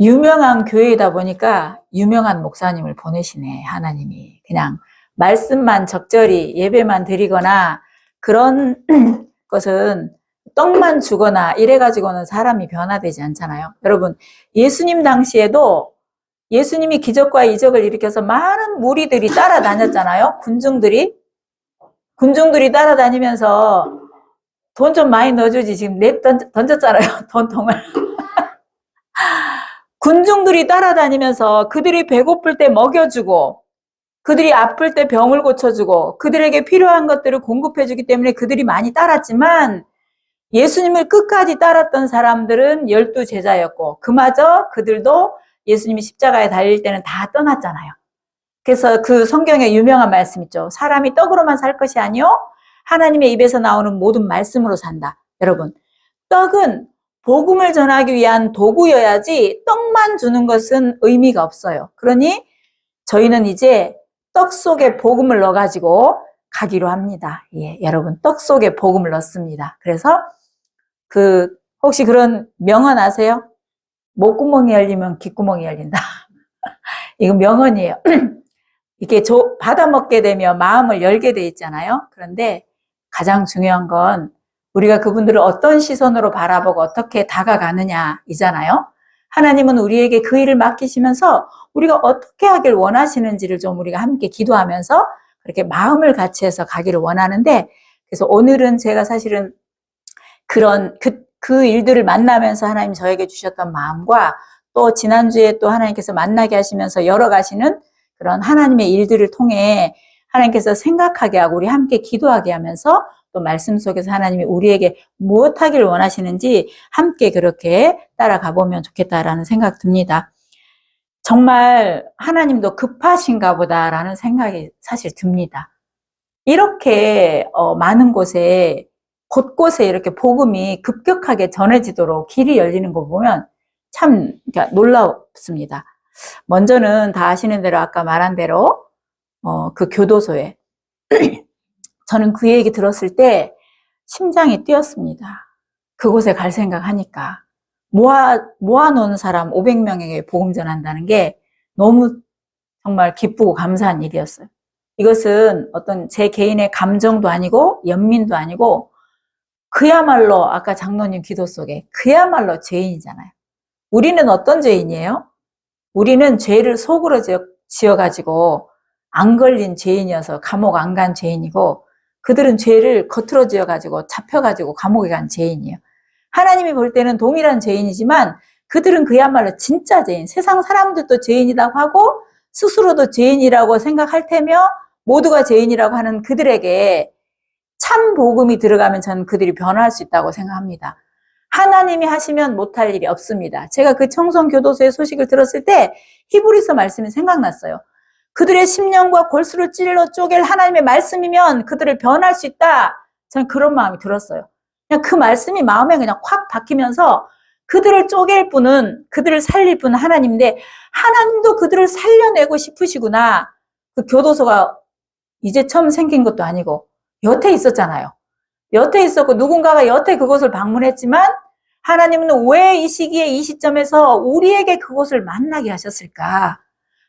유명한 교회이다 보니까 유명한 목사님을 보내시네, 하나님이. 그냥 말씀만 적절히 예배만 드리거나 그런 것은 떡만 주거나 이래가지고는 사람이 변화되지 않잖아요. 여러분, 예수님 당시에도 예수님이 기적과 이적을 일으켜서 많은 무리들이 따라다녔잖아요. 군중들이 따라다니면서 돈 좀 많이 넣어주지. 지금 랩 던졌잖아요. 돈통을. 군중들이 따라다니면서 그들이 배고플 때 먹여주고 그들이 아플 때 병을 고쳐주고 그들에게 필요한 것들을 공급해주기 때문에 그들이 많이 따랐지만 예수님을 끝까지 따랐던 사람들은 12 제자였고 그마저 그들도 예수님이 십자가에 달릴 때는 다 떠났잖아요. 그래서 그 성경에 유명한 말씀 있죠. 사람이 떡으로만 살 것이 아니요 하나님의 입에서 나오는 모든 말씀으로 산다. 여러분, 떡은 복음을 전하기 위한 도구여야지 떡만 주는 것은 의미가 없어요. 그러니 저희는 이제 떡 속에 복음을 넣어가지고 가기로 합니다. 예, 여러분, 떡 속에 복음을 넣습니다. 그래서 혹시 그런 명언 아세요? 목구멍이 열리면 귓구멍이 열린다. 이거 명언이에요. 이렇게 받아먹게 되면 마음을 열게 돼 있잖아요. 그런데 가장 중요한 건 우리가 그분들을 어떤 시선으로 바라보고 어떻게 다가가느냐이잖아요. 하나님은 우리에게 그 일을 맡기시면서 우리가 어떻게 하길 원하시는지를 좀 우리가 함께 기도하면서 그렇게 마음을 같이 해서 가기를 원하는데, 그래서 오늘은 제가 사실은 그런 그 일들을 만나면서 하나님 저에게 주셨던 마음과 또 지난주에 또 하나님께서 만나게 하시면서 열어가시는 그런 하나님의 일들을 통해 하나님께서 생각하게 하고 우리 함께 기도하게 하면서 또 말씀 속에서 하나님이 우리에게 무엇 하기를 원하시는지 함께 그렇게 따라가 보면 좋겠다라는 생각 듭니다. 정말 하나님도 급하신가 보다라는 생각이 사실 듭니다. 이렇게 많은 곳에 곳곳에 이렇게 복음이 급격하게 전해지도록 길이 열리는 거 보면 참 놀랍습니다. 먼저는 다 아시는 대로 아까 말한 대로 그 교도소에 저는 그 얘기 들었을 때 심장이 뛰었습니다. 그곳에 갈 생각하니까 모아놓은 사람 500명에게 복음 전한다는 게 너무 정말 기쁘고 감사한 일이었어요. 이것은 어떤 제 개인의 감정도 아니고 연민도 아니고 그야말로 아까 장로님 기도 속에 그야말로 죄인이잖아요. 우리는 어떤 죄인이에요? 우리는 죄를 속으로 지어가지고 안 걸린 죄인이어서 감옥 안 간 죄인이고 그들은 죄를 겉으로 지어가지고 잡혀가지고 감옥에 간 죄인이에요. 하나님이 볼 때는 동일한 죄인이지만 그들은 그야말로 진짜 죄인, 세상 사람들도 죄인이라고 하고 스스로도 죄인이라고 생각할 테며 모두가 죄인이라고 하는 그들에게 참 복음이 들어가면 저는 그들이 변화할 수 있다고 생각합니다. 하나님이 하시면 못할 일이 없습니다. 제가 그 청송교도소의 소식을 들었을 때 히브리서 말씀이 생각났어요. 그들의 심령과 골수를 찔러 쪼갤 하나님의 말씀이면 그들을 변할 수 있다. 저는 그런 마음이 들었어요. 그냥 그 말씀이 마음에 그냥 확 박히면서 그들을 쪼갤 분은, 그들을 살릴 분은 하나님인데 하나님도 그들을 살려내고 싶으시구나. 그 교도소가 이제 처음 생긴 것도 아니고 여태 있었잖아요. 여태 있었고 누군가가 여태 그곳을 방문했지만 하나님은 왜 이 시기에 이 시점에서 우리에게 그곳을 만나게 하셨을까?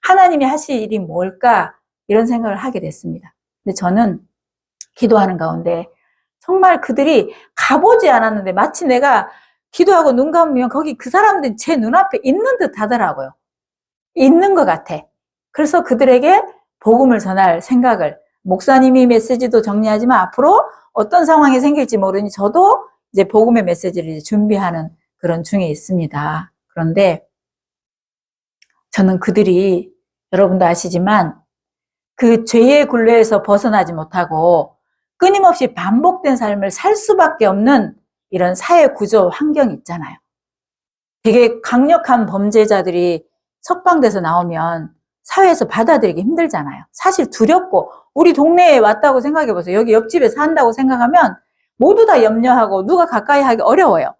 하나님이 하실 일이 뭘까? 이런 생각을 하게 됐습니다. 근데 저는 기도하는 가운데 정말 그들이 가보지 않았는데 마치 내가 기도하고 눈 감으면 거기 그 사람들이 제 눈앞에 있는 듯 하더라고요. 있는 것 같아. 그래서 그들에게 복음을 전할 생각을, 목사님이 메시지도 정리하지만 앞으로 어떤 상황이 생길지 모르니 저도 이제 복음의 메시지를 이제 준비하는 그런 중에 있습니다. 그런데 저는 그들이 여러분도 아시지만 그 죄의 굴레에서 벗어나지 못하고 끊임없이 반복된 삶을 살 수밖에 없는 이런 사회 구조 환경이 있잖아요. 되게 강력한 범죄자들이 석방돼서 나오면 사회에서 받아들이기 힘들잖아요. 사실 두렵고 우리 동네에 왔다고 생각해 보세요. 여기 옆집에 산다고 생각하면 모두 다 염려하고 누가 가까이 하기 어려워요.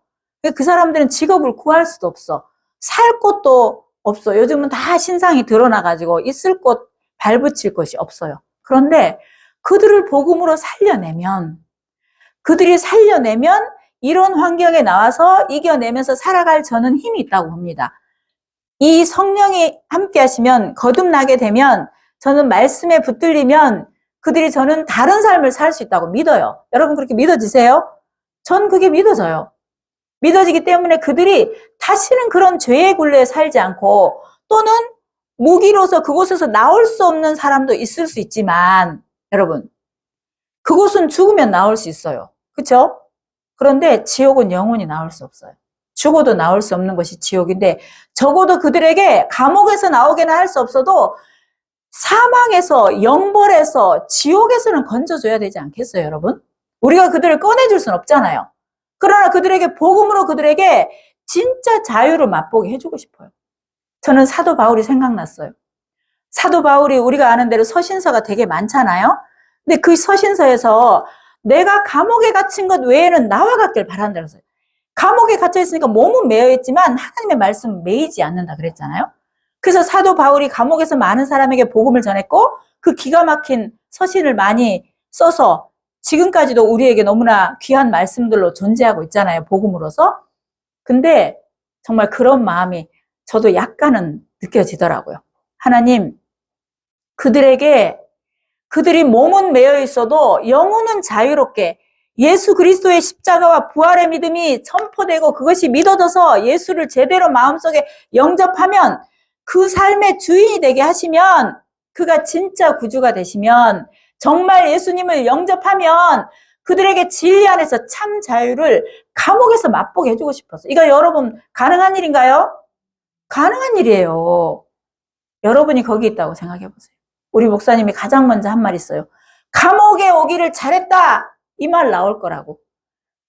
그 사람들은 직업을 구할 수도 없어. 살 곳도 없어. 요즘은 다 신상이 드러나가지고 있을 곳 발붙일 곳이 없어요. 그런데 그들을 복음으로 그들이 살려내면 이런 환경에 나와서 이겨내면서 살아갈 저는 힘이 있다고 봅니다. 이 성령이 함께 하시면, 거듭나게 되면, 저는 말씀에 붙들리면 그들이 저는 다른 삶을 살 수 있다고 믿어요. 여러분 그렇게 믿어지세요? 전 그게 믿어져요. 믿어지기 때문에 그들이 다시는 그런 죄의 굴레에 살지 않고, 또는 무기로서 그곳에서 나올 수 없는 사람도 있을 수 있지만, 여러분 그곳은 죽으면 나올 수 있어요. 그렇죠? 그런데 지옥은 영원히 나올 수 없어요. 죽어도 나올 수 없는 것이 지옥인데, 적어도 그들에게 감옥에서 나오게는 할 수 없어도 사망에서, 영벌에서, 지옥에서는 건져줘야 되지 않겠어요, 여러분? 우리가 그들을 꺼내줄 수는 없잖아요. 그러나 그들에게, 복음으로 그들에게 진짜 자유를 맛보게 해주고 싶어요. 저는 사도 바울이 생각났어요. 사도 바울이 우리가 아는 대로 서신서가 되게 많잖아요. 근데 그 서신서에서 내가 감옥에 갇힌 것 외에는 나와 같길 바란다 그랬어요. 감옥에 갇혀 있으니까 몸은 매여 있지만 하나님의 말씀은 매이지 않는다 그랬잖아요. 그래서 사도 바울이 감옥에서 많은 사람에게 복음을 전했고, 그 기가 막힌 서신을 많이 써서 지금까지도 우리에게 너무나 귀한 말씀들로 존재하고 있잖아요, 복음으로서. 근데 정말 그런 마음이 저도 약간은 느껴지더라고요. 하나님, 그들이 몸은 매여 있어도 영혼은 자유롭게 예수 그리스도의 십자가와 부활의 믿음이 선포되고 그것이 믿어져서 예수를 제대로 마음속에 영접하면, 그 삶의 주인이 되게 하시면, 그가 진짜 구주가 되시면, 정말 예수님을 영접하면 그들에게 진리 안에서 참 자유를 감옥에서 맛보게 해주고 싶었어요. 이거 여러분 가능한 일인가요? 가능한 일이에요. 여러분이 거기 있다고 생각해 보세요. 우리 목사님이 가장 먼저 한 말 있어요. 감옥에 오기를 잘했다, 이 말 나올 거라고.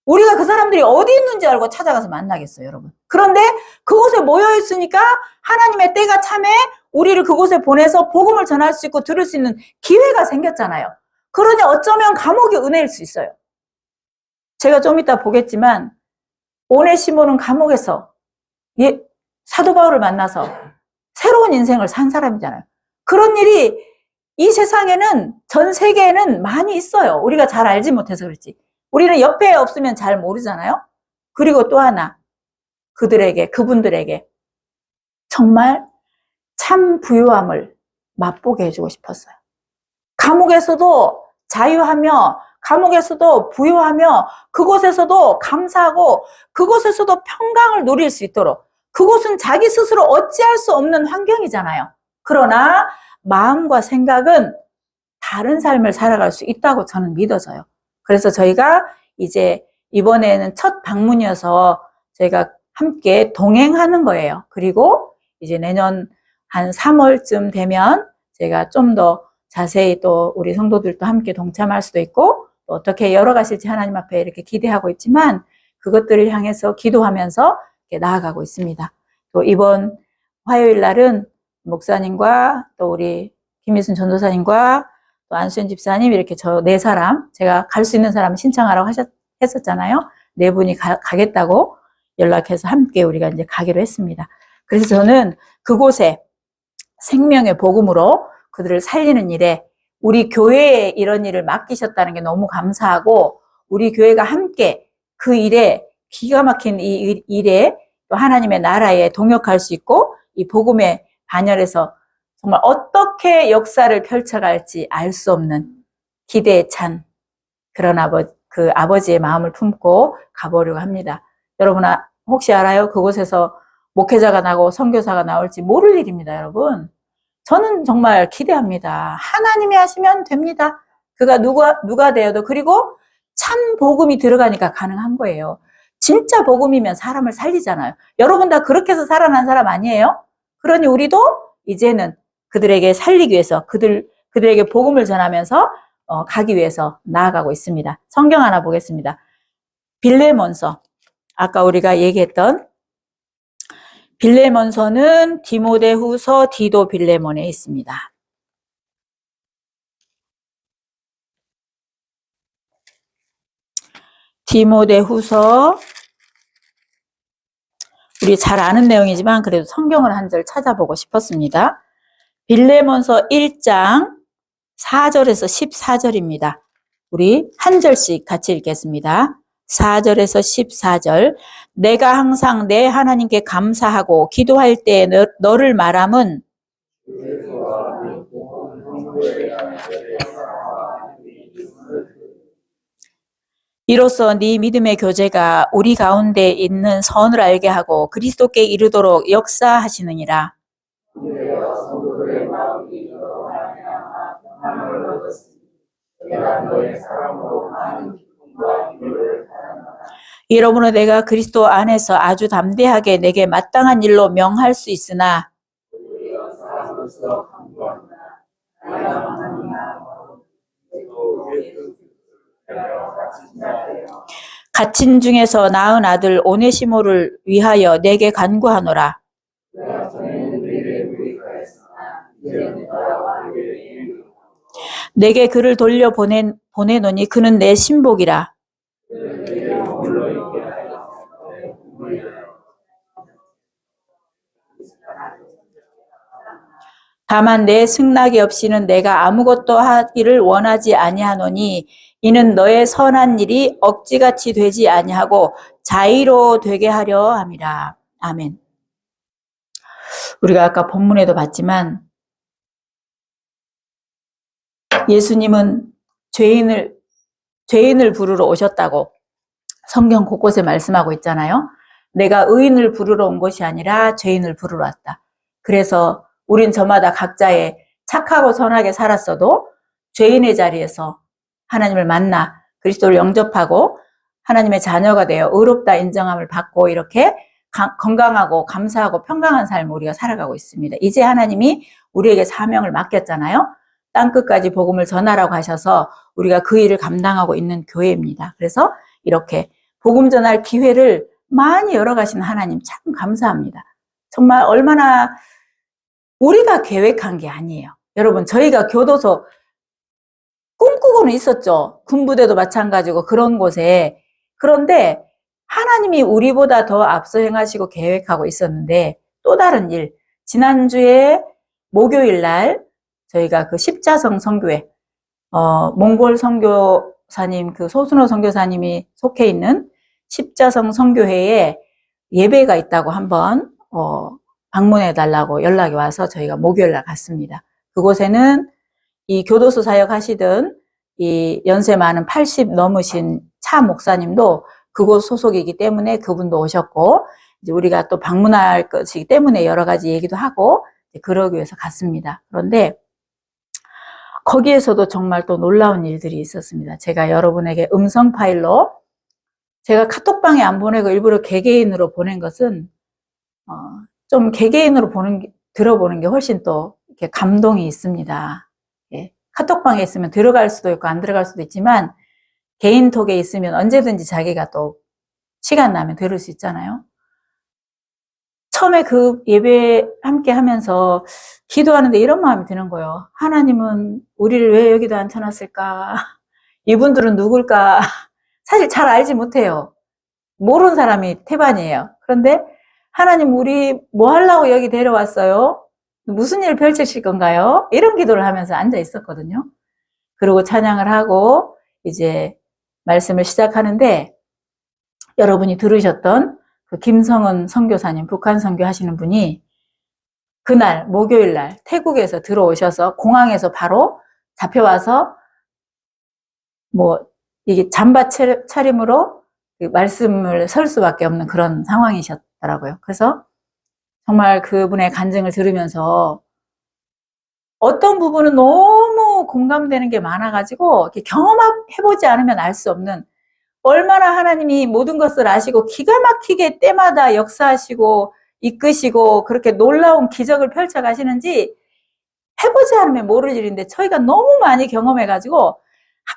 우리가 그 사람들이 어디 있는지 알고 찾아가서 만나겠어요, 여러분. 그런데 그곳에 모여 있으니까 하나님의 때가 참에 우리를 그곳에 보내서 복음을 전할 수 있고 들을 수 있는 기회가 생겼잖아요. 그러니 어쩌면 감옥이 은혜일 수 있어요. 제가 좀 이따 보겠지만 오네시모는 감옥에서 사도 바울을 만나서 새로운 인생을 산 사람이잖아요. 그런 일이 이 세상에는, 전 세계에는 많이 있어요. 우리가 잘 알지 못해서 그렇지. 우리는 옆에 없으면 잘 모르잖아요. 그리고 또 하나, 그분들에게 정말 참 부유함을 맛보게 해주고 싶었어요. 감옥에서도 자유하며, 감옥에서도 부유하며, 그곳에서도 감사하고, 그곳에서도 평강을 누릴 수 있도록. 그곳은 자기 스스로 어찌할 수 없는 환경이잖아요. 그러나 마음과 생각은 다른 삶을 살아갈 수 있다고 저는 믿어져요. 그래서 저희가 이제 이번에는 첫 방문이어서 저희가 함께 동행하는 거예요. 그리고 이제 내년 한 3월쯤 되면 제가 좀 더 자세히 또 우리 성도들도 함께 동참할 수도 있고, 또 어떻게 열어가실지 하나님 앞에 이렇게 기대하고 있지만, 그것들을 향해서 기도하면서 이렇게 나아가고 있습니다. 또 이번 화요일 날은 목사님과 또 우리 김미순 전도사님과 또 안수현 집사님, 이렇게 저 4사람, 제가 갈 수 있는 사람 신청하라고 했었잖아요. 4분이 가겠다고 연락해서 함께 우리가 이제 가기로 했습니다. 그래서 저는 그곳에 생명의 복음으로 그들을 살리는 일에, 우리 교회에 이런 일을 맡기셨다는 게 너무 감사하고, 우리 교회가 함께 그 일에, 기가 막힌 이 일에 또 하나님의 나라에 동역할 수 있고, 이 복음의 반열에서 정말 어떻게 역사를 펼쳐갈지 알 수 없는 기대에 찬 그런 그 아버지의 마음을 품고 가보려고 합니다. 여러분 혹시 알아요? 그곳에서 목회자가 나고 선교사가 나올지 모를 일입니다, 여러분. 저는 정말 기대합니다. 하나님이 하시면 됩니다. 그가 누가 되어도. 그리고 참 복음이 들어가니까 가능한 거예요. 진짜 복음이면 사람을 살리잖아요. 여러분 다 그렇게 해서 살아난 사람 아니에요? 그러니 우리도 이제는 그들에게 살리기 위해서, 그들에게 복음을 전하면서 가기 위해서 나아가고 있습니다. 성경 하나 보겠습니다. 빌레몬서, 아까 우리가 얘기했던 빌레몬서는 디모데후서, 디도, 빌레몬에 있습니다. 디모데후서, 우리 잘 아는 내용이지만 그래도 성경을 한 절 찾아보고 싶었습니다. 빌레몬서 1장 4절에서 14절입니다. 우리 한 절씩 같이 읽겠습니다. 4절에서 14절. 내가 항상 내 하나님께 감사하고 기도할 때 너를 말함은 이로써 네 믿음의 교제가 우리 가운데 있는 선을 알게 하고 그리스도께 이르도록 역사하시느니라. 이러므로 내가 그리스도 안에서 아주 담대하게 내게 마땅한 일로 명할 수 있으나 갇힌 중에서 낳은 아들 오네시모를 위하여 내게 간구하노라. 내게 그를 돌려 보내노니 그는 내 신복이라. 다만 내 승낙이 없이는 내가 아무것도 하기를 원하지 아니하노니 이는 너의 선한 일이 억지같이 되지 아니하고 자의로 되게 하려 함이라. 아멘. 우리가 아까 본문에도 봤지만 예수님은 죄인을 부르러 오셨다고 성경 곳곳에 말씀하고 있잖아요. 내가 의인을 부르러 온 것이 아니라 죄인을 부르러 왔다. 그래서 우린 저마다 각자의 착하고 선하게 살았어도 죄인의 자리에서 하나님을 만나 그리스도를 영접하고 하나님의 자녀가 되어 의롭다 인정함을 받고 이렇게 건강하고 감사하고 평강한 삶을 우리가 살아가고 있습니다. 이제 하나님이 우리에게 사명을 맡겼잖아요. 땅끝까지 복음을 전하라고 하셔서 우리가 그 일을 감당하고 있는 교회입니다. 그래서 이렇게 복음 전할 기회를 많이 열어가시는 하나님 참 감사합니다. 정말 얼마나 우리가 계획한 게 아니에요. 여러분, 저희가 교도소 꿈꾸고는 있었죠. 군부대도 마찬가지고 그런 곳에. 그런데 하나님이 우리보다 더 앞서 행하시고 계획하고 있었는데 또 다른 일. 지난주에 목요일 날 저희가 그 십자성 선교회, 몽골 선교사님, 그 소순호 선교사님이 속해 있는 십자성 선교회에 예배가 있다고 한번 방문해 달라고 연락이 와서 저희가 목요일 날 갔습니다. 그곳에는 이 교도소 사역 하시던 이 연세 많은 80 넘으신 차 목사님도 그곳 소속이기 때문에 그분도 오셨고, 이제 우리가 또 방문할 것이기 때문에 여러 가지 얘기도 하고 그러기 위해서 갔습니다. 그런데 거기에서도 정말 또 놀라운 일들이 있었습니다. 제가 여러분에게 음성 파일로 제가 카톡방에 안 보내고 일부러 개개인으로 보낸 것은 좀 개개인으로 들어보는 게 훨씬 또 이렇게 감동이 있습니다. 예. 카톡방에 있으면 들어갈 수도 있고 안 들어갈 수도 있지만 개인톡에 있으면 언제든지 자기가 또 시간 나면 들을 수 있잖아요. 처음에 그 예배 함께 하면서 기도하는데 이런 마음이 드는 거예요. 하나님은 우리를 왜 여기다 앉혀놨을까? 이분들은 누굴까? 사실 잘 알지 못해요. 모르는 사람이 태반이에요. 그런데 하나님 우리 뭐 하려고 여기 데려왔어요? 무슨 일을 펼치실 건가요? 이런 기도를 하면서 앉아 있었거든요. 그리고 찬양을 하고 이제 말씀을 시작하는데 여러분이 들으셨던 그 김성은 선교사님, 북한 선교하시는 분이 그날 목요일 날 태국에서 들어오셔서 공항에서 바로 잡혀와서 뭐 이게 잠바 차림으로 말씀을 설 수밖에 없는 그런 상황이셨더라고요. 그래서 정말 그분의 간증을 들으면서 어떤 부분은 너무 공감되는 게 많아가지고 경험해보지 않으면 알 수 없는 얼마나 하나님이 모든 것을 아시고 기가 막히게 때마다 역사하시고 이끄시고 그렇게 놀라운 기적을 펼쳐가시는지 해보지 않으면 모를 일인데 저희가 너무 많이 경험해가지고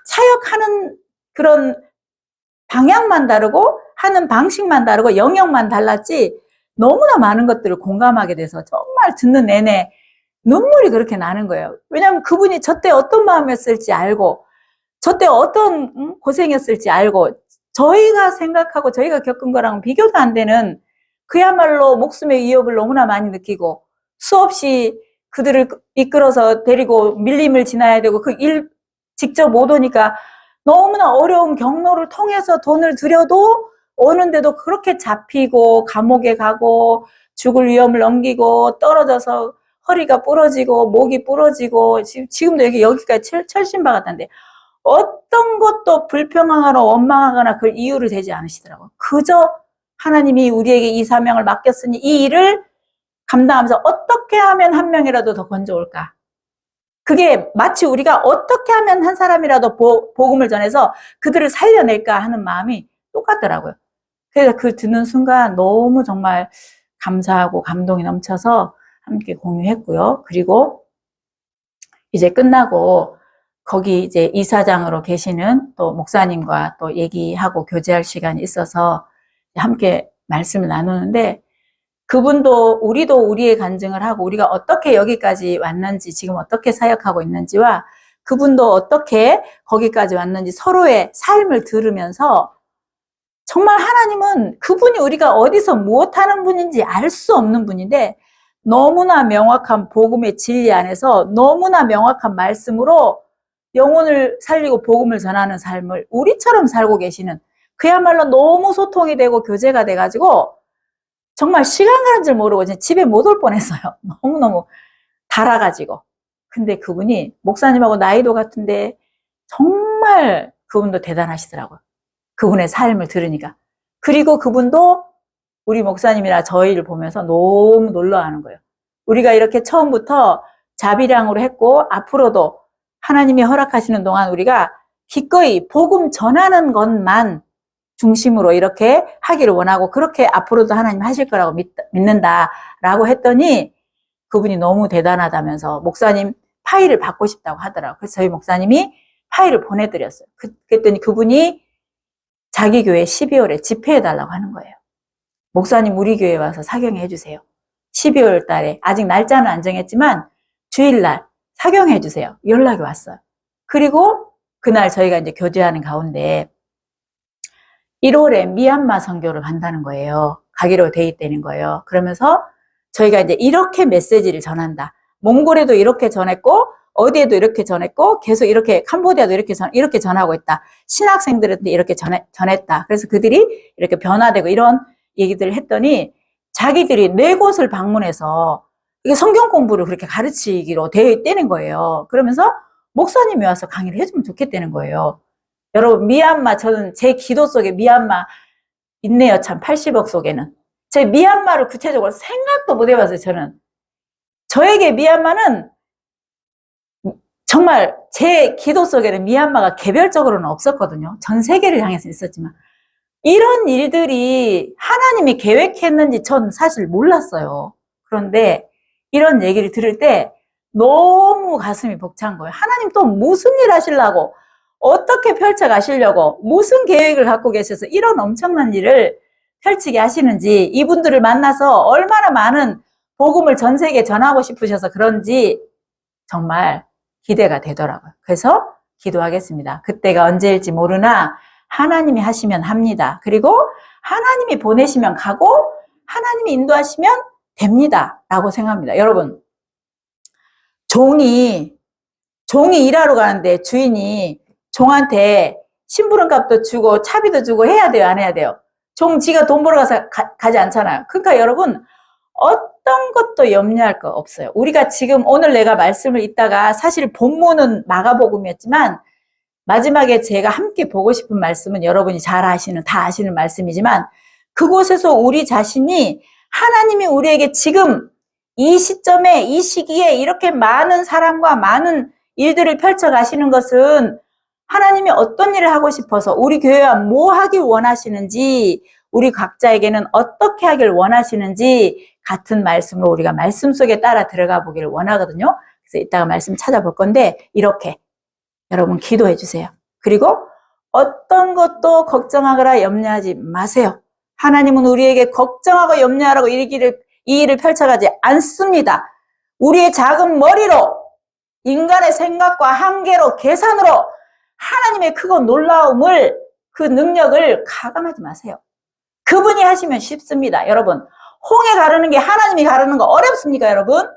사역하는 그런 방향만 다르고 하는 방식만 다르고 영역만 달랐지 너무나 많은 것들을 공감하게 돼서 정말 듣는 내내 눈물이 그렇게 나는 거예요. 왜냐하면 그분이 저때 어떤 마음이었을지 알고 저때 어떤 고생이었을지 알고 저희가 생각하고 저희가 겪은 거랑 비교도 안 되는 그야말로 목숨의 위협을 너무나 많이 느끼고 수없이 그들을 이끌어서 데리고 밀림을 지나야 되고 그 일 직접 못 오니까 너무나 어려운 경로를 통해서 돈을 들여도 오는데도 그렇게 잡히고 감옥에 가고 죽을 위험을 넘기고 떨어져서 허리가 부러지고 목이 부러지고 지금도 여기까지 철심박았다는데 어떤 것도 불평하거나 원망하거나 그걸 이유를 대지 않으시더라고요. 그저 하나님이 우리에게 이 사명을 맡겼으니 이 일을 감당하면서 어떻게 하면 한 명이라도 더 건져올까? 그게 마치 우리가 어떻게 하면 한 사람이라도 복음을 전해서 그들을 살려낼까 하는 마음이 똑같더라고요. 그래서 그 듣는 순간 너무 정말 감사하고 감동이 넘쳐서 함께 공유했고요. 그리고 이제 끝나고 거기 이제 이사장으로 계시는 또 목사님과 또 얘기하고 교제할 시간이 있어서 함께 말씀을 나누는데 그분도 우리도 우리의 간증을 하고 우리가 어떻게 여기까지 왔는지 지금 어떻게 사역하고 있는지와 그분도 어떻게 거기까지 왔는지 서로의 삶을 들으면서 정말 하나님은 그분이 우리가 어디서 무엇하는 분인지 알 수 없는 분인데 너무나 명확한 복음의 진리 안에서 너무나 명확한 말씀으로 영혼을 살리고 복음을 전하는 삶을 우리처럼 살고 계시는 그야말로 너무 소통이 되고 교제가 돼가지고 정말 시간 가는 줄 모르고 집에 못 올 뻔했어요. 너무너무 달아가지고. 근데 그분이 목사님하고 나이도 같은데 정말 그분도 대단하시더라고요. 그분의 삶을 들으니까. 그리고 그분도 우리 목사님이나 저희를 보면서 너무 놀라워하는 거예요. 우리가 이렇게 처음부터 자비량으로 했고 앞으로도 하나님이 허락하시는 동안 우리가 기꺼이 복음 전하는 것만 중심으로 이렇게 하기를 원하고 그렇게 앞으로도 하나님 하실 거라고 믿는다라고 했더니 그분이 너무 대단하다면서 목사님 파일을 받고 싶다고 하더라고요. 그래서 저희 목사님이 파일을 보내드렸어요. 그랬더니 그분이 자기 교회 12월에 집회해달라고 하는 거예요. 목사님 우리 교회에 와서 사경해 주세요. 12월 달에 아직 날짜는 안 정했지만 주일날 사경해 주세요. 연락이 왔어요. 그리고 그날 저희가 이제 교제하는 가운데 1월에 미얀마 선교를 간다는 거예요. 가기로 돼 있다는 거예요. 그러면서 저희가 이제 이렇게 메시지를 전한다. 몽골에도 이렇게 전했고 어디에도 이렇게 전했고 계속 이렇게 캄보디아도 이렇게 전하고 있다. 신학생들한테 이렇게 전했다. 그래서 그들이 이렇게 변화되고 이런 얘기들을 했더니 자기들이 4곳을 방문해서 이게 성경 공부를 그렇게 가르치기로 되어 있다는 거예요. 그러면서 목사님이 와서 강의를 해주면 좋겠다는 거예요. 여러분 미얀마 저는 제 기도 속에 미얀마 있네요. 참 80억 속에는. 제 미얀마를 구체적으로 생각도 못 해봤어요. 저는. 저에게 미얀마는 정말 제 기도 속에는 미얀마가 개별적으로는 없었거든요. 전 세계를 향해서 있었지만 이런 일들이 하나님이 계획했는지 전 사실 몰랐어요. 그런데 이런 얘기를 들을 때 너무 가슴이 벅찬 거예요. 하나님 또 무슨 일 하시려고 어떻게 펼쳐 가시려고 무슨 계획을 갖고 계셔서 이런 엄청난 일을 펼치게 하시는지 이분들을 만나서 얼마나 많은 복음을 전 세계에 전하고 싶으셔서 그런지 정말 기대가 되더라고요. 그래서 기도하겠습니다. 그때가 언제일지 모르나 하나님이 하시면 합니다. 그리고 하나님이 보내시면 가고 하나님이 인도하시면 됩니다. 라고 생각합니다. 여러분 종이 일하러 가는데 주인이 종한테 심부름값도 주고 차비도 주고 해야 돼요? 안 해야 돼요? 종 지가 돈 벌어 가지 않잖아요. 그러니까 여러분 어떤 것도 염려할 거 없어요. 우리가 지금 오늘 내가 말씀을 읽다가 사실 본문은 마가복음이었지만 마지막에 제가 함께 보고 싶은 말씀은 여러분이 다 아시는 말씀이지만 그곳에서 우리 자신이 하나님이 우리에게 지금 이 시점에 이 시기에 이렇게 많은 사람과 많은 일들을 펼쳐 가시는 것은 하나님이 어떤 일을 하고 싶어서 우리 교회와 뭐 하길 원하시는지 우리 각자에게는 어떻게 하길 원하시는지 같은 말씀으로 우리가 말씀 속에 따라 들어가 보기를 원하거든요. 그래서 이따가 말씀 찾아볼 건데 이렇게 여러분 기도해 주세요. 그리고 어떤 것도 걱정하거나 염려하지 마세요. 하나님은 우리에게 걱정하고 염려하라고 이 일을 펼쳐가지 않습니다. 우리의 작은 머리로 인간의 생각과 한계로 계산으로 하나님의 크고 놀라움을 그 능력을 가감하지 마세요. 그분이 하시면 쉽습니다. 여러분 홍해 가르는 게 하나님이 가르는 거 어렵습니까 여러분?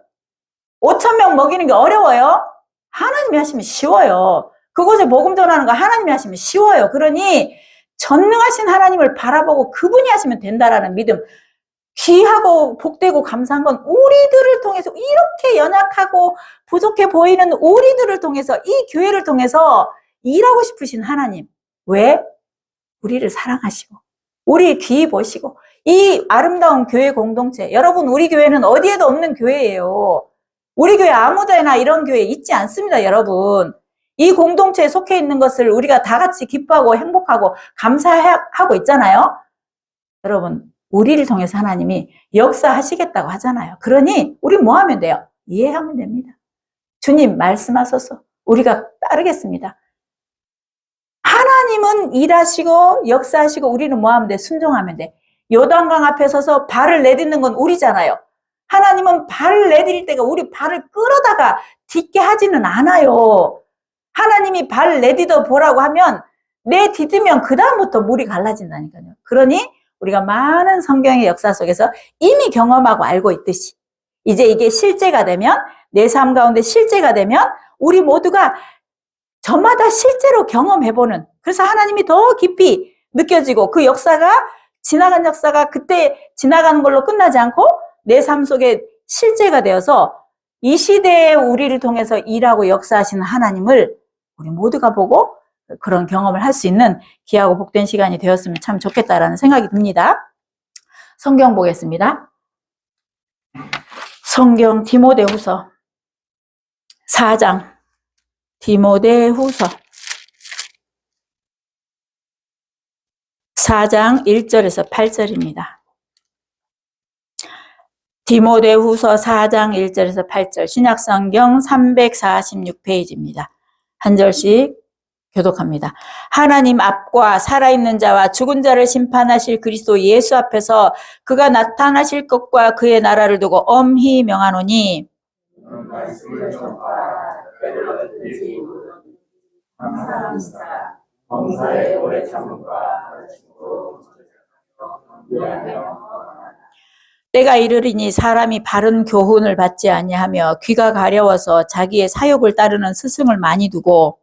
5,000명 먹이는 게 어려워요? 하나님이 하시면 쉬워요. 그곳에 복음 전하는 거 하나님이 하시면 쉬워요. 그러니 전능하신 하나님을 바라보고 그분이 하시면 된다라는 믿음, 귀하고 복되고 감사한 건 우리들을 통해서, 이렇게 연약하고 부족해 보이는 우리들을 통해서, 이 교회를 통해서 일하고 싶으신 하나님. 왜? 우리를 사랑하시고 우리 귀 보시고 이 아름다운 교회 공동체, 여러분 우리 교회는 어디에도 없는 교회예요. 우리 교회 아무데나 이런 교회 있지 않습니다. 여러분, 이 공동체에 속해 있는 것을 우리가 다 같이 기뻐하고 행복하고 감사하고 있잖아요. 여러분, 우리를 통해서 하나님이 역사하시겠다고 하잖아요. 그러니 우리 뭐 하면 돼요? 이해하면 됩니다. 주님 말씀하소서, 우리가 따르겠습니다. 하나님은 일하시고 역사하시고 우리는 뭐 하면 돼? 순종하면 돼. 요단강 앞에 서서 발을 내딛는 건 우리잖아요. 하나님은 발을 내디딜 때가 우리 발을 끌어다가 딛게 하지는 않아요. 하나님이 발을 내딛어 보라고 하면 내딛으면 그 다음부터 물이 갈라진다니까요. 그러니 우리가 많은 성경의 역사 속에서 이미 경험하고 알고 있듯이 이제 이게 실제가 되면, 내 삶 가운데 실제가 되면 우리 모두가 저마다 실제로 경험해보는, 그래서 하나님이 더 깊이 느껴지고 그 역사가, 지나간 역사가 그때 지나가는 걸로 끝나지 않고 내 삶 속에 실제가 되어서 이 시대에 우리를 통해서 일하고 역사하시는 하나님을 우리 모두가 보고 그런 경험을 할 수 있는 귀하고 복된 시간이 되었으면 참 좋겠다라는 생각이 듭니다. 성경 보겠습니다. 성경 디모데후서 4장, 디모데후서 4장 1절에서 8절입니다. 디모데후서 4장 1절에서 8절, 신약성경 346페이지입니다. 한 절씩 교독합니다. 하나님 앞과 살아있는 자와 죽은 자를 심판하실 그리스도 예수 앞에서 그가 나타나실 것과 그의 나라를 두고 엄히 명하노니, 때가 이르리니 사람이 바른 교훈을 받지 아니하며 귀가 가려워서 자기의 사욕을 따르는 스승을 많이 두고,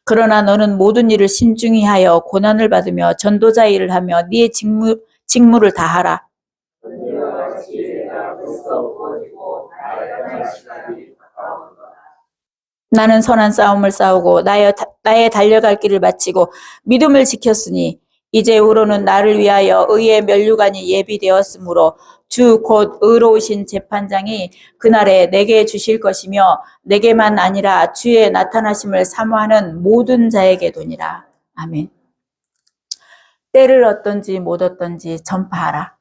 그러나 너는 모든 일을 신중히 하여 고난을 받으며 전도자 일을 하며 네 직무를 다하라. 나는 선한 싸움을 싸우고 나의 달려갈 길을 마치고 믿음을 지켰으니 이제후로는 나를 위하여 의의 면류관이 예비되었으므로 주 곧 의로우신 재판장이 그날에 내게 주실 것이며 내게만 아니라 주의 나타나심을 사모하는 모든 자에게 도니라. 아멘. 때를 얻든지 못 얻든지 전파하라.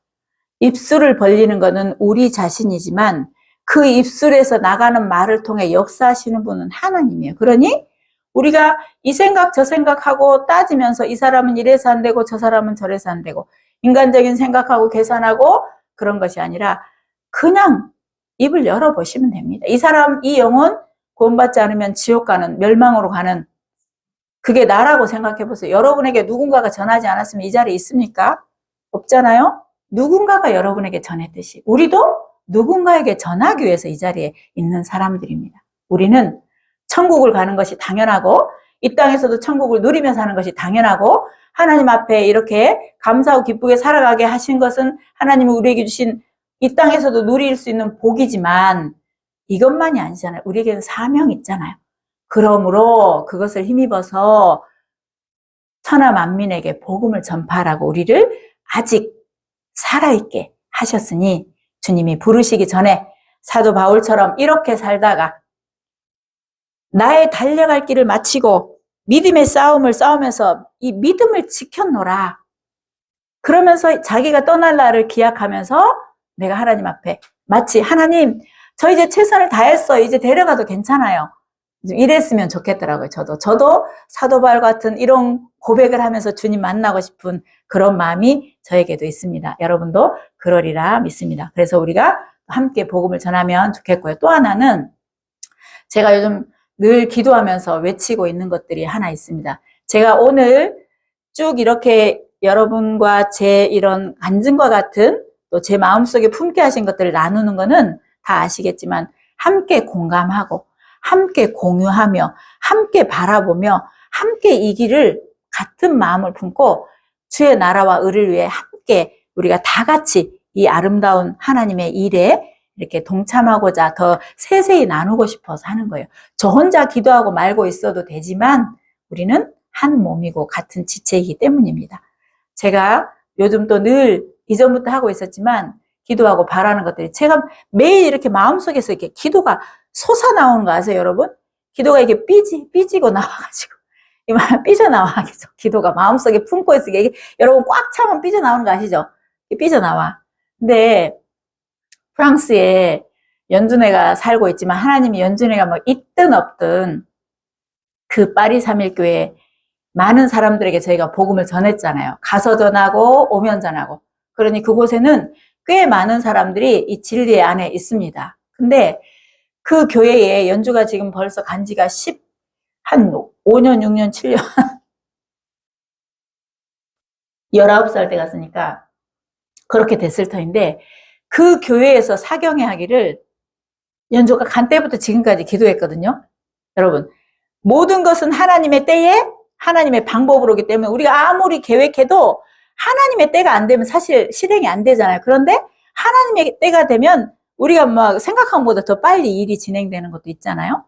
입술을 벌리는 것은 우리 자신이지만 그 입술에서 나가는 말을 통해 역사하시는 분은 하나님이에요. 그러니 우리가 이 생각 저 생각하고 따지면서 이 사람은 이래서 안 되고 저 사람은 저래서 안 되고 인간적인 생각하고 계산하고 그런 것이 아니라 그냥 입을 열어보시면 됩니다. 이 사람, 이 영혼 구원받지 않으면 지옥 가는, 멸망으로 가는, 그게 나라고 생각해보세요. 여러분에게 누군가가 전하지 않았으면 이 자리에 있습니까? 없잖아요? 누군가가 여러분에게 전했듯이 우리도 누군가에게 전하기 위해서 이 자리에 있는 사람들입니다. 우리는 천국을 가는 것이 당연하고 이 땅에서도 천국을 누리며 사는 것이 당연하고 하나님 앞에 이렇게 감사하고 기쁘게 살아가게 하신 것은 하나님이 우리에게 주신 이 땅에서도 누릴 수 있는 복이지만 이것만이 아니잖아요. 우리에게는 사명이 있잖아요. 그러므로 그것을 힘입어서 천하 만민에게 복음을 전파하라고 우리를 아직 살아있게 하셨으니 주님이 부르시기 전에 사도 바울처럼 이렇게 살다가 나의 달려갈 길을 마치고 믿음의 싸움을 싸우면서 이 믿음을 지켰노라. 그러면서 자기가 떠날 날을 기약하면서 내가 하나님 앞에 마치 하나님 저 이제 최선을 다했어요. 이제 데려가도 괜찮아요. 이랬으면 좋겠더라고요. 저도 사도 바울 같은 이런 고백을 하면서 주님 만나고 싶은 그런 마음이 저에게도 있습니다. 여러분도 그러리라 믿습니다. 그래서 우리가 함께 복음을 전하면 좋겠고요. 또 하나는 제가 요즘 늘 기도하면서 외치고 있는 것들이 하나 있습니다. 제가 오늘 쭉 이렇게 여러분과 제 이런 간증과 같은 또 제 마음속에 품게 하신 것들을 나누는 거는 다 아시겠지만 함께 공감하고 함께 공유하며 함께 바라보며 함께 이 길을 같은 마음을 품고 주의 나라와 의를 위해 함께 우리가 다 같이 이 아름다운 하나님의 일에 이렇게 동참하고자 더 세세히 나누고 싶어서 하는 거예요. 저 혼자 기도하고 말고 있어도 되지만 우리는 한 몸이고 같은 지체이기 때문입니다. 제가 요즘 또 늘 이전부터 하고 있었지만 기도하고 바라는 것들이 제가 매일 이렇게 마음속에서 이렇게 기도가 솟아나오는 거 아세요, 여러분? 기도가 이게 삐지고 나와가지고 이만 삐져나와 계속 기도가 마음속에 품고 있으니까 이게 여러분 꽉 차면 삐져나오는 거 아시죠? 삐져나와. 근데 프랑스에 연준회가 살고 있지만 하나님이 연준회가 뭐 있든 없든 그 파리 3.1교회 많은 사람들에게 저희가 복음을 전했잖아요. 가서 전하고 오면 전하고. 그러니 그곳에는 꽤 많은 사람들이 이 진리 안에 있습니다. 근데 그 교회에 연주가 지금 벌써 간 지가 한 5년, 6년, 7년 19살 때 갔으니까 그렇게 됐을 터인데 그 교회에서 사경회 하기를 연주가 간 때부터 지금까지 기도했거든요. 여러분, 모든 것은 하나님의 때에 하나님의 방법으로기 때문에 우리가 아무리 계획해도 하나님의 때가 안 되면 사실 실행이 안 되잖아요. 그런데 하나님의 때가 되면 우리가 막 생각한 것보다 더 빨리 일이 진행되는 것도 있잖아요.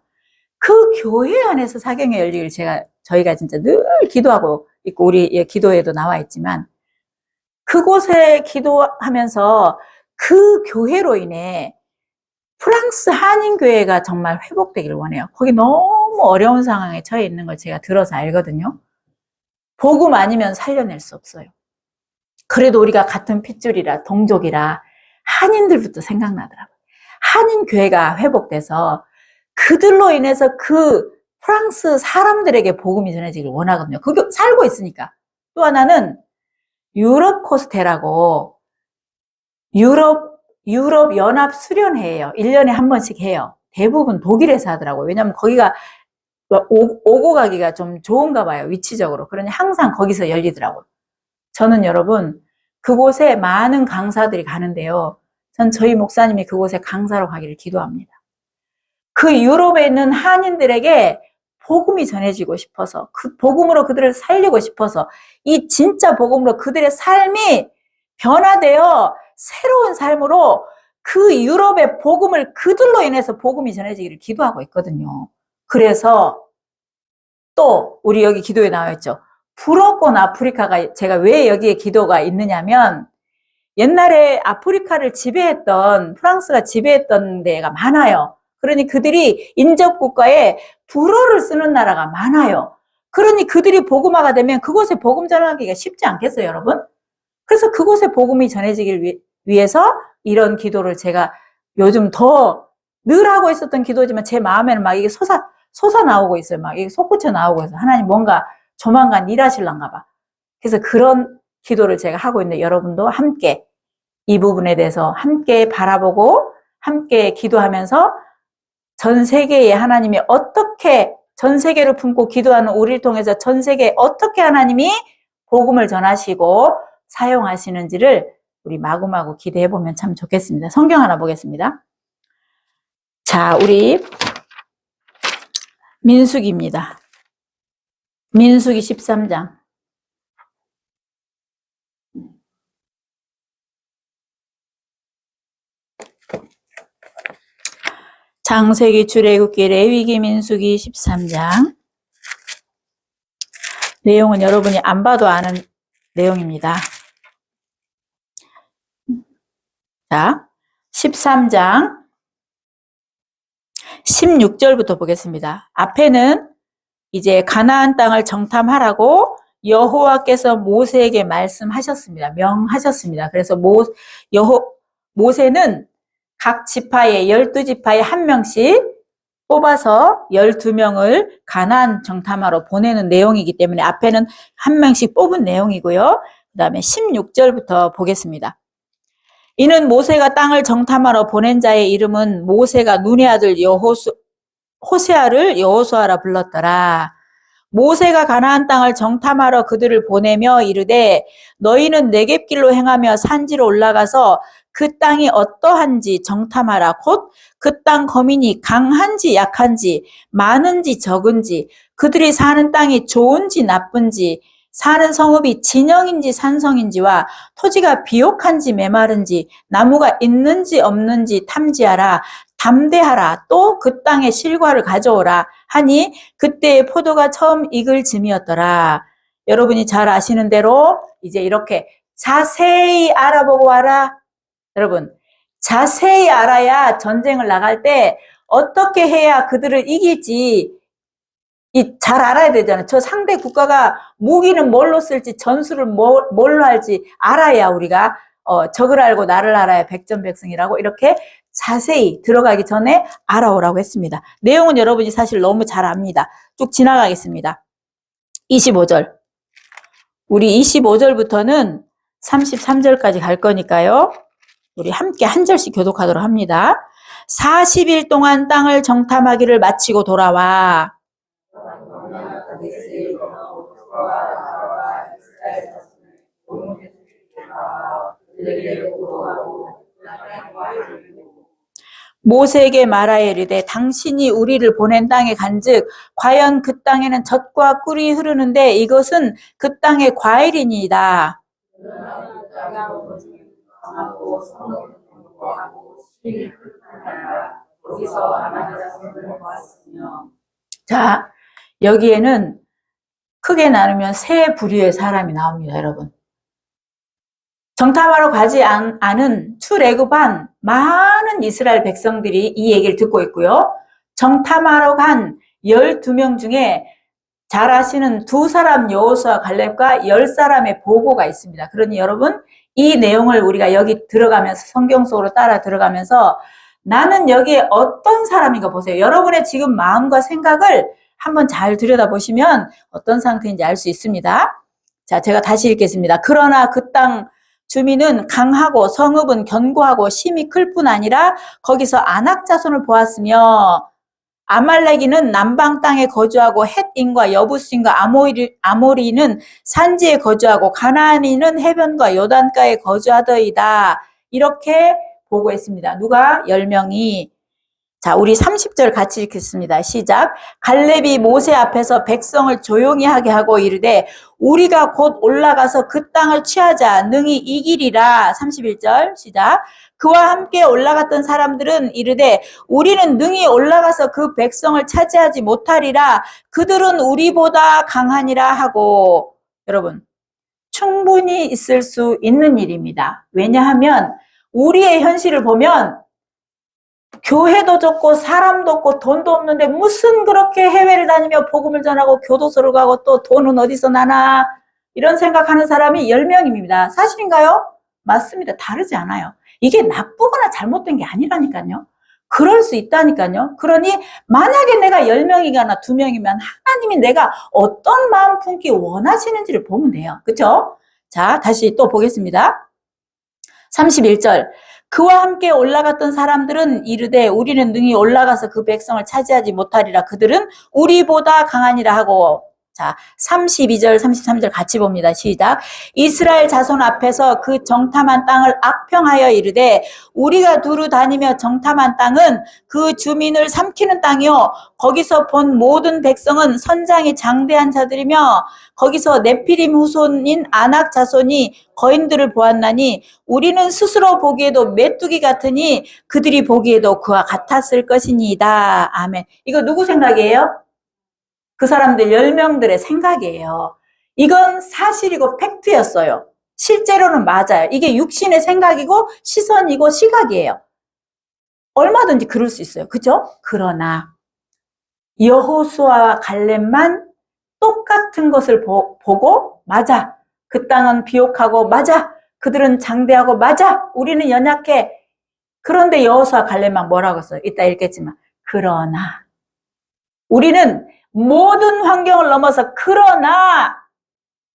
그 교회 안에서 사경회 열리기를 저희가 진짜 늘 기도하고 있고 우리 기도에도 나와 있지만 그곳에 기도하면서 그 교회로 인해 프랑스 한인교회가 정말 회복되기를 원해요. 거기 너무 어려운 상황에 처해 있는 걸 제가 들어서 알거든요. 복음 아니면 살려낼 수 없어요. 그래도 우리가 같은 핏줄이라 동족이라 한인들부터 생각나더라고요. 한인교회가 회복돼서 그들로 인해서 그 프랑스 사람들에게 복음이 전해지길 원하거든요. 그게 살고 있으니까. 또 하나는 유럽 코스테라고 유럽 연합 수련회예요. 1년에 한 번씩 해요. 대부분 독일에서 하더라고요. 왜냐하면 거기가 오고 가기가 좀 좋은가 봐요. 위치적으로. 그러니 항상 거기서 열리더라고요. 저는 여러분 그곳에 많은 강사들이 가는데요. 전 저희 목사님이 그곳에 강사로 가기를 기도합니다. 그 유럽에 있는 한인들에게 복음이 전해지고 싶어서 그 복음으로 그들을 살리고 싶어서 이 진짜 복음으로 그들의 삶이 변화되어 새로운 삶으로 그 유럽의 복음을 그들로 인해서 복음이 전해지기를 기도하고 있거든요. 그래서 또 우리 여기 기도에 나와 있죠. 불어권 아프리카가 제가 왜 여기에 기도가 있느냐면 옛날에 아프리카를 지배했던 프랑스가 지배했던 데가 많아요. 그러니 그들이 인접국가에 불어를 쓰는 나라가 많아요. 그러니 그들이 복음화가 되면 그곳에 복음 전하기가 쉽지 않겠어요, 여러분? 그래서 그곳에 복음이 전해지길 위해서 이런 기도를 제가 요즘 더 늘 하고 있었던 기도지만 제 마음에는 막 이게 솟아 나오고 있어요. 막 이게 솟구쳐 나오고 있어요. 하나님 뭔가 조만간 일하실란가 봐. 그래서 그런 기도를 제가 하고 있는데 여러분도 함께 이 부분에 대해서 함께 바라보고 함께 기도하면서 전 세계에 하나님이 어떻게 전 세계를 품고 기도하는 우리를 통해서 전 세계에 어떻게 하나님이 복음을 전하시고 사용하시는지를 우리 마구마구 기대해 보면 참 좋겠습니다. 성경 하나 보겠습니다. 자, 우리 민수기입니다. 민수기 13장. 창세기, 출애굽기, 레위기, 민수기 13장. 내용은 여러분이 안 봐도 아는 내용입니다. 자, 13장 16절부터 보겠습니다. 앞에는 이제 가나안 땅을 정탐하라고 여호와께서 모세에게 말씀하셨습니다. 명하셨습니다. 그래서 모세는 각 지파에 12지파에 한 명씩 뽑아서 12명을 가나안 정탐하러 보내는 내용이기 때문에 앞에는 한 명씩 뽑은 내용이고요. 그 다음에 16절부터 보겠습니다. 이는 모세가 땅을 정탐하러 보낸 자의 이름은 모세가 눈의 아들 호세아를 여호수아라 불렀더라. 모세가 가나안 땅을 정탐하러 그들을 보내며 이르되 너희는 네겝길로 행하며 산지로 올라가서 그 땅이 어떠한지 정탐하라. 곧 그 땅 거민이 강한지 약한지 많은지 적은지 그들이 사는 땅이 좋은지 나쁜지 사는 성읍이 진영인지 산성인지와 토지가 비옥한지 메마른지 나무가 있는지 없는지 탐지하라. 담대하라. 또 그 땅의 실과를 가져오라 하니 그때의 포도가 처음 익을 즈음이었더라. 여러분이 잘 아시는 대로 이제 이렇게 자세히 알아보고 와라. 여러분, 자세히 알아야 전쟁을 나갈 때 어떻게 해야 그들을 이길지 잘 알아야 되잖아요. 저 상대 국가가 무기는 뭘로 쓸지 전술을 뭘로 할지 알아야 우리가 적을 알고 나를 알아야 백전백승이라고 이렇게 자세히 들어가기 전에 알아오라고 했습니다. 내용은 여러분이 사실 너무 잘 압니다. 쭉 지나가겠습니다. 25절. 우리 25절부터는 33절까지 갈 거니까요. 우리 함께 한 절씩 교독하도록 합니다. 40일 동안 땅을 정탐하기를 마치고 돌아와. 모세에게 말하여 이르되 당신이 우리를 보낸 땅에 간즉 과연 그 땅에는 젖과 꿀이 흐르는데 이것은 그 땅의 과일이니이다. 자, 여기에는 크게 나누면 세 부류의 사람이 나옵니다, 여러분. 정탐하러 가지 않은 출애굽한 많은 이스라엘 백성들이 이 얘기를 듣고 있고요. 정탐하러 간 12명 중에 잘 아시는 2사람 여호수아 갈렙과 10사람의 보고가 있습니다. 그러니 여러분 이 내용을 우리가 여기 들어가면서 성경 속으로 따라 들어가면서 나는 여기에 어떤 사람인가 보세요. 여러분의 지금 마음과 생각을 한번 잘 들여다보시면 어떤 상태인지 알 수 있습니다. 자, 제가 다시 읽겠습니다. 그러나 그 땅 주민은 강하고 성읍은 견고하고 심이 클 뿐 아니라 거기서 아낙 자손을 보았으며 아말렉이는 남방 땅에 거주하고 헷인과 여부스인과 아모리는 산지에 거주하고 가나안인은 해변과 요단가에 거주하더이다. 이렇게 보고했습니다. 누가? 10명이. 자, 우리 30절 같이 읽겠습니다. 시작. 갈렙이 모세 앞에서 백성을 조용히 하게 하고 이르되 우리가 곧 올라가서 그 땅을 취하자 능히 이기리라. 31절 시작. 그와 함께 올라갔던 사람들은 이르되 우리는 능히 올라가서 그 백성을 차지하지 못하리라. 그들은 우리보다 강하니라 하고. 여러분, 충분히 있을 수 있는 일입니다. 왜냐하면 우리의 현실을 보면 교회도 적고 사람도 없고 돈도 없는데 무슨 그렇게 해외를 다니며 복음을 전하고 교도소를 가고 또 돈은 어디서 나나 이런 생각하는 사람이 10명입니다. 사실인가요? 맞습니다. 다르지 않아요. 이게 나쁘거나 잘못된 게 아니라니까요. 그럴 수 있다니까요. 그러니 만약에 내가 10명이거나 2명이면 하나님이 내가 어떤 마음 품기 원하시는지를 보면 돼요. 그렇죠? 자, 다시 또 보겠습니다. 31절. 그와 함께 올라갔던 사람들은 이르되 우리는 능히 올라가서 그 백성을 차지하지 못하리라. 그들은 우리보다 강하니라 하고. 자, 32절, 33절 같이 봅니다. 시작. 이스라엘 자손 앞에서 그 정탐한 땅을 악평하여 이르되 우리가 두루 다니며 정탐한 땅은 그 주민을 삼키는 땅이요 거기서 본 모든 백성은 선장이 장대한 자들이며 거기서 네피림 후손인 아낙 자손이 거인들을 보았나니 우리는 스스로 보기에도 메뚜기 같으니 그들이 보기에도 그와 같았을 것이니이다. 아멘. 이거 누구 생각이에요? 그 사람들 10명들의 생각이에요. 이건 사실이고 팩트였어요. 실제로는 맞아요. 이게 육신의 생각이고 시선이고 시각이에요. 얼마든지 그럴 수 있어요. 그죠? 그러나 여호수아와 갈렙만 똑같은 것을 보고 맞아. 그 땅은 비옥하고 맞아. 그들은 장대하고 맞아. 우리는 연약해. 그런데 여호수아 갈렙만 뭐라고 했어요? 이따 읽겠지만 그러나 우리는 모든 환경을 넘어서 그러나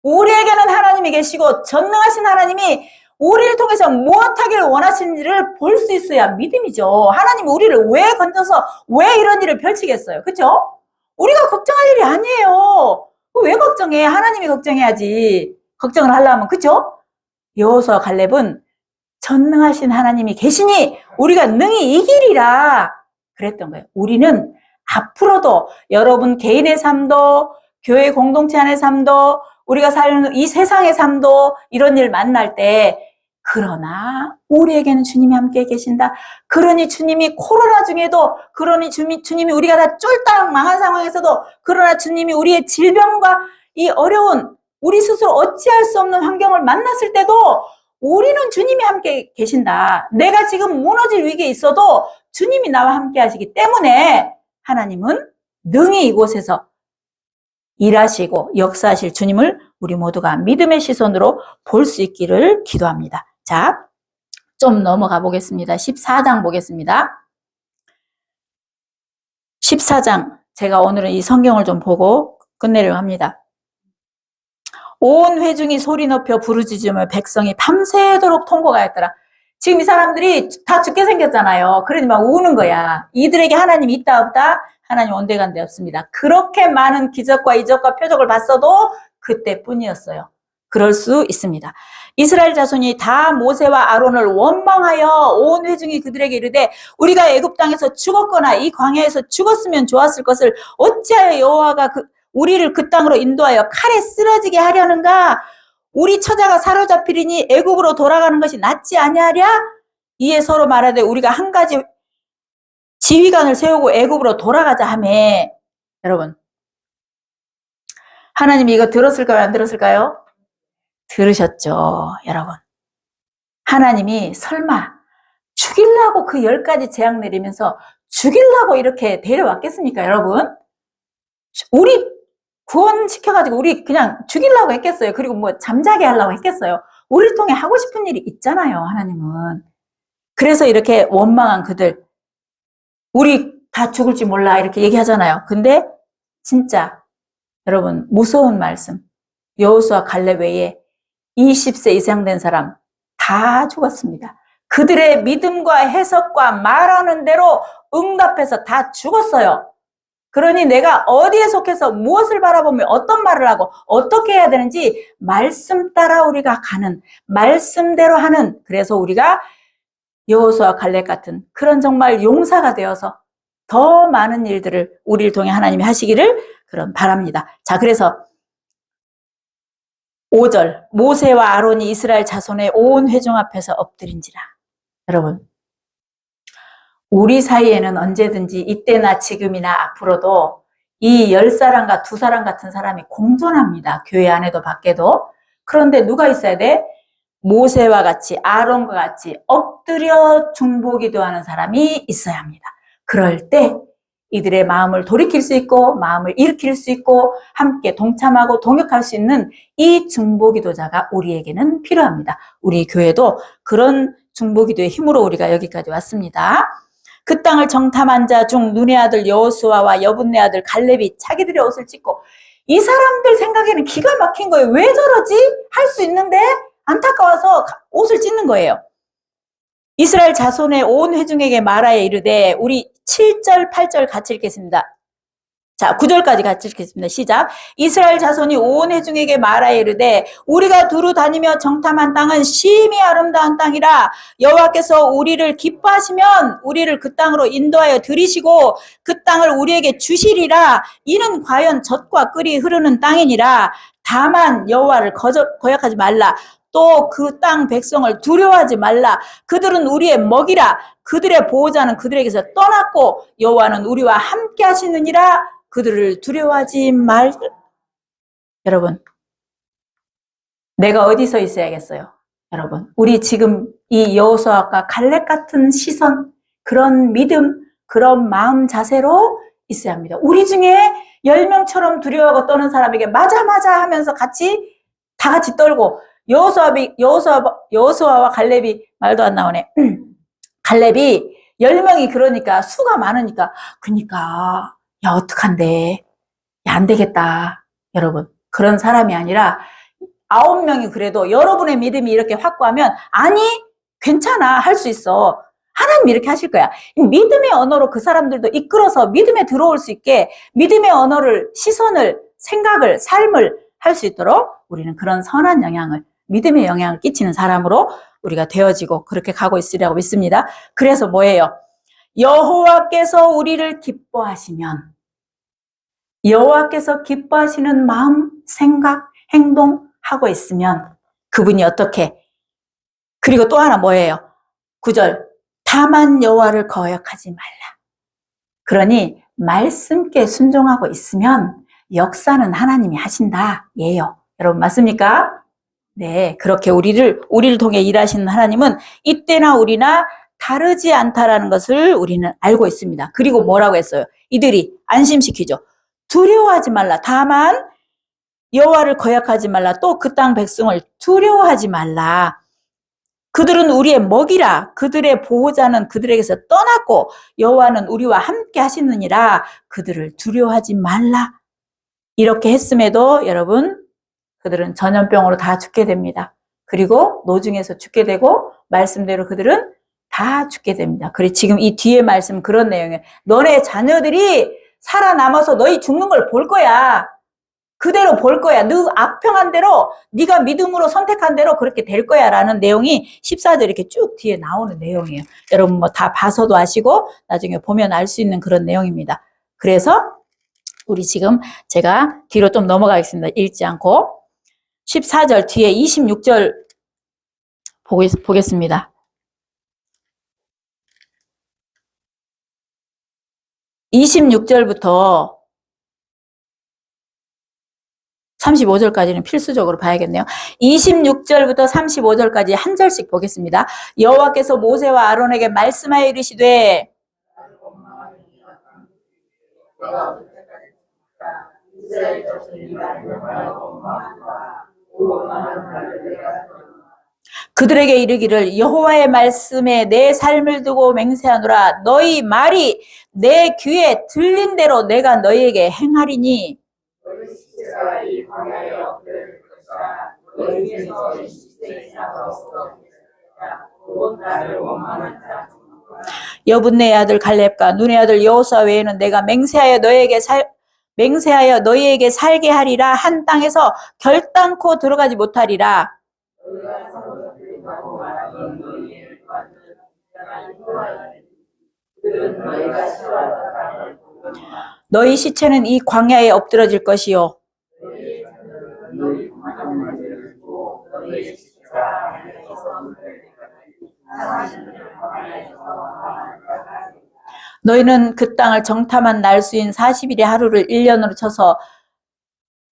우리에게는 하나님이 계시고 전능하신 하나님이 우리를 통해서 무엇하기를 원하시는지를 볼 수 있어야 믿음이죠. 하나님이 우리를 왜 건져서 왜 이런 일을 펼치겠어요? 그렇죠? 우리가 걱정할 일이 아니에요. 왜 걱정해? 하나님이 걱정해야지. 걱정을 하려면, 그죠? 여호수아 갈렙은 전능하신 하나님이 계시니 우리가 능히 이기리라 그랬던 거예요. 우리는 앞으로도 여러분 개인의 삶도, 교회 공동체 안의 삶도, 우리가 사는 이 세상의 삶도 이런 일 만날 때, 그러나 우리에게는 주님이 함께 계신다. 그러니 주님이 코로나 중에도, 그러니 주님이 우리가 다 쫄딱 망한 상황에서도, 그러나 주님이 우리의 질병과 이 어려운 우리 스스로 어찌할 수 없는 환경을 만났을 때도 우리는 주님이 함께 계신다. 내가 지금 무너질 위기에 있어도 주님이 나와 함께 하시기 때문에 하나님은 능히 이곳에서 일하시고 역사하실 주님을 우리 모두가 믿음의 시선으로 볼 수 있기를 기도합니다. 자, 좀 넘어가 보겠습니다. 14장 보겠습니다. 14장, 제가 오늘은 이 성경을 좀 보고 끝내려고 합니다. 온 회중이 소리 높여 부르짖으며 백성이 밤새도록 통곡하였더라. 지금 이 사람들이 다 죽게 생겼잖아요. 그러니 막 우는 거야. 이들에게 하나님이 있다 없다? 하나님 온데간데 없습니다. 그렇게 많은 기적과 이적과 표적을 봤어도 그때뿐이었어요. 그럴 수 있습니다. 이스라엘 자손이 다 모세와 아론을 원망하여 온 회중이 그들에게 이르되 우리가 애굽 땅에서 죽었거나 이 광야에서 죽었으면 좋았을 것을 어찌하여 여호와가 우리를 그 땅으로 인도하여 칼에 쓰러지게 하려는가? 우리 처자가 사로잡히리니 애굽으로 돌아가는 것이 낫지 아니하랴? 이에 서로 말하되 우리가 한 가지 지휘관을 세우고 애굽으로 돌아가자 하며. 여러분, 하나님이 이거 들었을까요? 안 들었을까요? 들으셨죠, 여러분. 하나님이 설마 죽이려고 그 10가지 재앙 내리면서 죽이려고 이렇게 데려왔겠습니까, 여러분? 우리 구원시켜가지고 우리 그냥 죽이려고 했겠어요? 그리고 뭐 잠자게 하려고 했겠어요? 우리를 통해 하고 싶은 일이 있잖아요, 하나님은. 그래서 이렇게 원망한 그들, 우리 다 죽을지 몰라 이렇게 얘기하잖아요. 근데 진짜 여러분, 무서운 말씀, 여호수아 갈렙 외에 20세 이상 된 사람 다 죽었습니다. 그들의 믿음과 해석과 말하는 대로 응답해서 다 죽었어요. 그러니 내가 어디에 속해서 무엇을 바라보며 어떤 말을 하고 어떻게 해야 되는지 말씀 따라 우리가 가는, 말씀대로 하는, 그래서 우리가 여호수아 갈렙 같은 그런 정말 용사가 되어서 더 많은 일들을 우리를 통해 하나님이 하시기를 그럼 바랍니다. 자, 그래서 5절, 모세와 아론이 이스라엘 자손의 온 회중 앞에서 엎드린지라. 여러분, 우리 사이에는 언제든지 이때나 지금이나 앞으로도 이 10사람과 2사람 같은 사람이 공존합니다. 교회 안에도 밖에도. 그런데 누가 있어야 돼? 모세와 같이, 아론과 같이 엎드려 중보기도하는 사람이 있어야 합니다. 그럴 때 이들의 마음을 돌이킬 수 있고 마음을 일으킬 수 있고 함께 동참하고 동역할 수 있는 이 중보기도자가 우리에게는 필요합니다. 우리 교회도 그런 중보기도의 힘으로 우리가 여기까지 왔습니다. 그 땅을 정탐한 자 중 눈의 아들 여호수아와 여분네 아들 갈렙이 자기들의 옷을 찢고, 이 사람들 생각에는 기가 막힌 거예요. 왜 저러지? 할 수 있는데 안타까워서 옷을 찢는 거예요. 이스라엘 자손의 온 회중에게 말하여 이르되, 우리 7절 8절 같이 읽겠습니다. 자, 9절까지 같이 읽겠습니다. 시작. 이스라엘 자손이 온 회중에게 말하여 이르되 우리가 두루 다니며 정탐한 땅은 심히 아름다운 땅이라 여호와께서 우리를 기뻐하시면 우리를 그 땅으로 인도하여 들이시고 그 땅을 우리에게 주시리라. 이는 과연 젖과 꿀이 흐르는 땅이니라. 다만 여호와를 거역하지 말라. 또 그 땅 백성을 두려워하지 말라. 그들은 우리의 먹이라. 그들의 보호자는 그들에게서 떠났고 여호와는 우리와 함께 하시느니라. 그들을 두려워하지 말. 여러분, 내가 어디서 있어야겠어요? 여러분, 우리 지금 이 여호수아와 갈렙 같은 시선, 그런 믿음, 그런 마음 자세로 있어야 합니다. 우리 중에 10명처럼 두려워하고 떠는 사람에게 맞아 하면서 다 같이 떨고, 여호수아와 갈렙이 말도 안 나오네. 갈렙이 10명이 그러니까 수가 많으니까 야, 어떡한데. 야, 안 되겠다. 여러분, 그런 사람이 아니라 9명이 그래도 여러분의 믿음이 이렇게 확고하면, 아니, 괜찮아. 할 수 있어. 하나님이 이렇게 하실 거야. 믿음의 언어로 그 사람들도 이끌어서 믿음에 들어올 수 있게 믿음의 언어를, 시선을 생각을, 삶을 할 수 있도록 우리는 그런 선한 영향을, 믿음의 영향을 끼치는 사람으로 우리가 되어지고 그렇게 가고 있으리라고 믿습니다. 그래서 뭐예요? 여호와께서 우리를 기뻐하시면, 여호와께서 기뻐하시는 마음, 생각, 행동하고 있으면 그분이 어떻게, 그리고 또 하나 뭐예요? 9절, 다만 여호와를 거역하지 말라. 그러니 말씀께 순종하고 있으면 역사는 하나님이 하신다. 예요. 여러분 맞습니까? 네, 그렇게 우리를 통해 일하시는 하나님은 이때나 우리나 다르지 않다라는 것을 우리는 알고 있습니다. 그리고 뭐라고 했어요? 이들이 안심시키죠. 두려워하지 말라. 다만 여호와를 거역하지 말라. 또 그 땅 백성을 두려워하지 말라. 그들은 우리의 먹이라. 그들의 보호자는 그들에게서 떠났고 여호와는 우리와 함께 하시느니라. 그들을 두려워하지 말라. 이렇게 했음에도 여러분, 그들은 전염병으로 다 죽게 됩니다. 그리고 노중에서 죽게 되고 말씀대로 그들은 다 죽게 됩니다. 그리고 지금 이 뒤에 말씀 그런 내용이에요. 너네 자녀들이 살아남아서 너희 죽는 걸 볼 거야. 그대로 볼 거야. 너 악평한 대로, 네가 믿음으로 선택한 대로 그렇게 될 거야 라는 내용이 14절 이렇게 쭉 뒤에 나오는 내용이에요. 여러분 뭐 다 봐서도 아시고 나중에 보면 알 수 있는 그런 내용입니다. 그래서 우리 지금 제가 뒤로 좀 넘어가겠습니다. 읽지 않고 14절 뒤에 26절 보겠습니다. 26절부터 35절까지는 필수적으로 봐야겠네요. 26절부터 35절까지 한 절씩 보겠습니다. 여호와께서 모세와 아론에게 말씀하여 이르시되 그들에게 이르기를 여호와의 말씀에 내 삶을 두고 맹세하노라. 너희 말이 내 귀에 들린 대로 내가 너희에게 행하리니 여분네 아들 갈렙과 눈의 아들 여호수아 외에는 내가 맹세하여 너희에게 살게 하리라. 한 땅에서 결단코 들어가지 못하리라. 너희 시체는 이 광야에 엎드러질 것이요 너희는 그 땅을 정탐한 날수인 40일의 하루를 1년으로 쳐서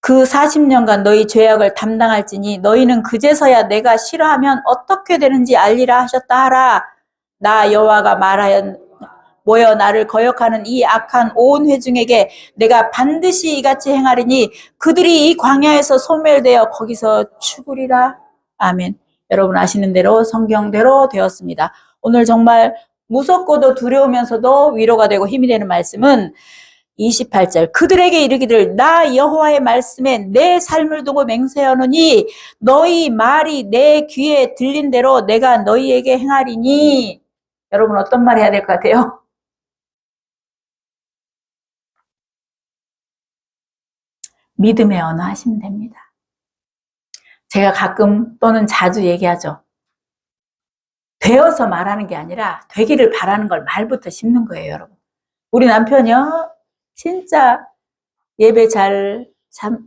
그 40년간 너희 죄악을 담당할지니 너희는 그제서야 내가 싫어하면 어떻게 되는지 알리라 하셨다 하라. 나 여호와가 말하여 모여 나를 거역하는 이 악한 온 회중에게 내가 반드시 이같이 행하리니 그들이 이 광야에서 소멸되어 거기서 죽으리라. 아멘. 여러분 아시는 대로 성경대로 되었습니다. 오늘 정말 무섭고도 두려우면서도 위로가 되고 힘이 되는 말씀은 28절 그들에게 이르기를 나 여호와의 말씀에 내 삶을 두고 맹세하노니 너희 말이 내 귀에 들린 대로 내가 너희에게 행하리니. 여러분 어떤 말 해야 될 것 같아요? 믿음의 언어 하시면 됩니다. 제가 가끔 또는 자주 얘기하죠. 되어서 말하는 게 아니라 되기를 바라는 걸 말부터 심는 거예요, 여러분. 우리 남편이요, 진짜 예배 잘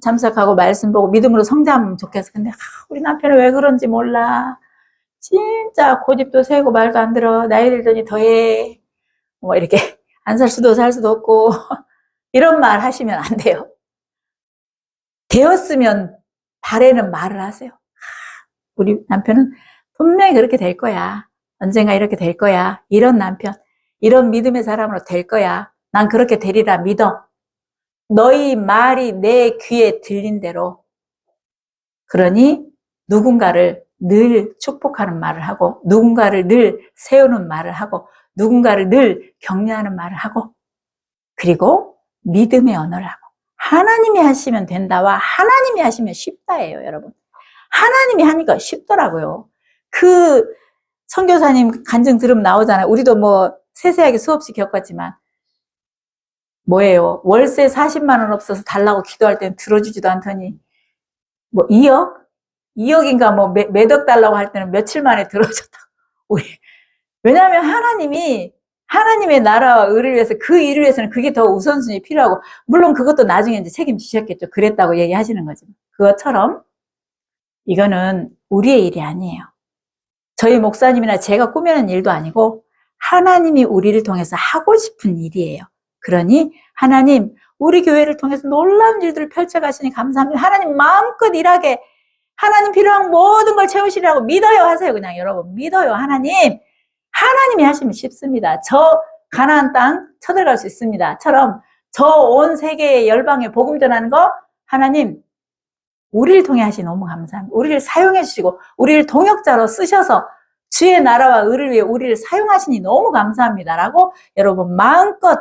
참석하고 말씀 보고 믿음으로 성장하면 좋겠어. 근데 우리 남편은 왜 그런지 몰라. 진짜 고집도 세고 말도 안 들어. 나이 들더니 더해. 뭐 이렇게 안 살 수도 살 수도 없고 이런 말 하시면 안 돼요. 되었으면 바라는 말을 하세요. 우리 남편은 분명히 그렇게 될 거야. 언젠가 이렇게 될 거야. 이런 남편, 이런 믿음의 사람으로 될 거야. 난 그렇게 되리라 믿어. 너희 말이 내 귀에 들린 대로. 그러니 누군가를 늘 축복하는 말을 하고 누군가를 늘 세우는 말을 하고 누군가를 늘 격려하는 말을 하고 그리고 믿음의 언어를 하고 하나님이 하시면 된다와 하나님이 하시면 쉽다예요, 여러분. 하나님이 하니까 쉽더라고요. 그 선교사님 간증 들으면 나오잖아요. 우리도 뭐 세세하게 수없이 겪었지만 뭐예요? 월세 40만 원 없어서 달라고 기도할 때는 들어주지도 않더니 뭐 2억? 2억인가 뭐 몇 억 달라고 할 때는 며칠 만에 들어줬다고. 우리 왜냐하면 하나님의 나라와 의를 위해서 그 일을 위해서는 그게 더 우선순위 필요하고 물론 그것도 나중에 이제 책임지셨겠죠. 그랬다고 얘기하시는 거죠. 그것처럼 이거는 우리의 일이 아니에요. 저희 목사님이나 제가 꾸며낸 일도 아니고 하나님이 우리를 통해서 하고 싶은 일이에요. 그러니 하나님 우리 교회를 통해서 놀라운 일들을 펼쳐가시니 감사합니다. 하나님 마음껏 일하게 하나님 필요한 모든 걸 채우시라고 믿어요 하세요. 그냥 여러분 믿어요. 하나님이 하시면 쉽습니다. 저 가나안 땅 쳐들어갈 수 있습니다. 처럼 저 온 세계의 열방에 복음 전하는 거 하나님 우리를 통해 하시니 너무 감사합니다. 우리를 사용해 주시고 우리를 동역자로 쓰셔서 주의 나라와 의를 위해 우리를 사용하시니 너무 감사합니다. 라고 여러분 마음껏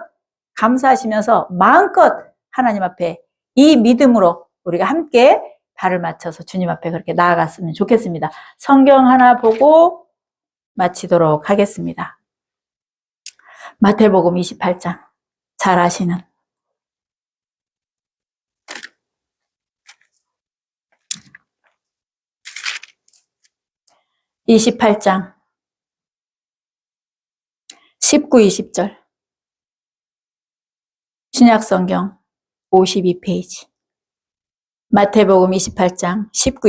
감사하시면서 마음껏 하나님 앞에 이 믿음으로 우리가 함께 발을 맞춰서 주님 앞에 그렇게 나아갔으면 좋겠습니다. 성경 하나 보고 마치도록 하겠습니다. 마태복음 28장 잘 아시는 28장 19, 20절 신약성경 52페이지 마태복음 28장 19,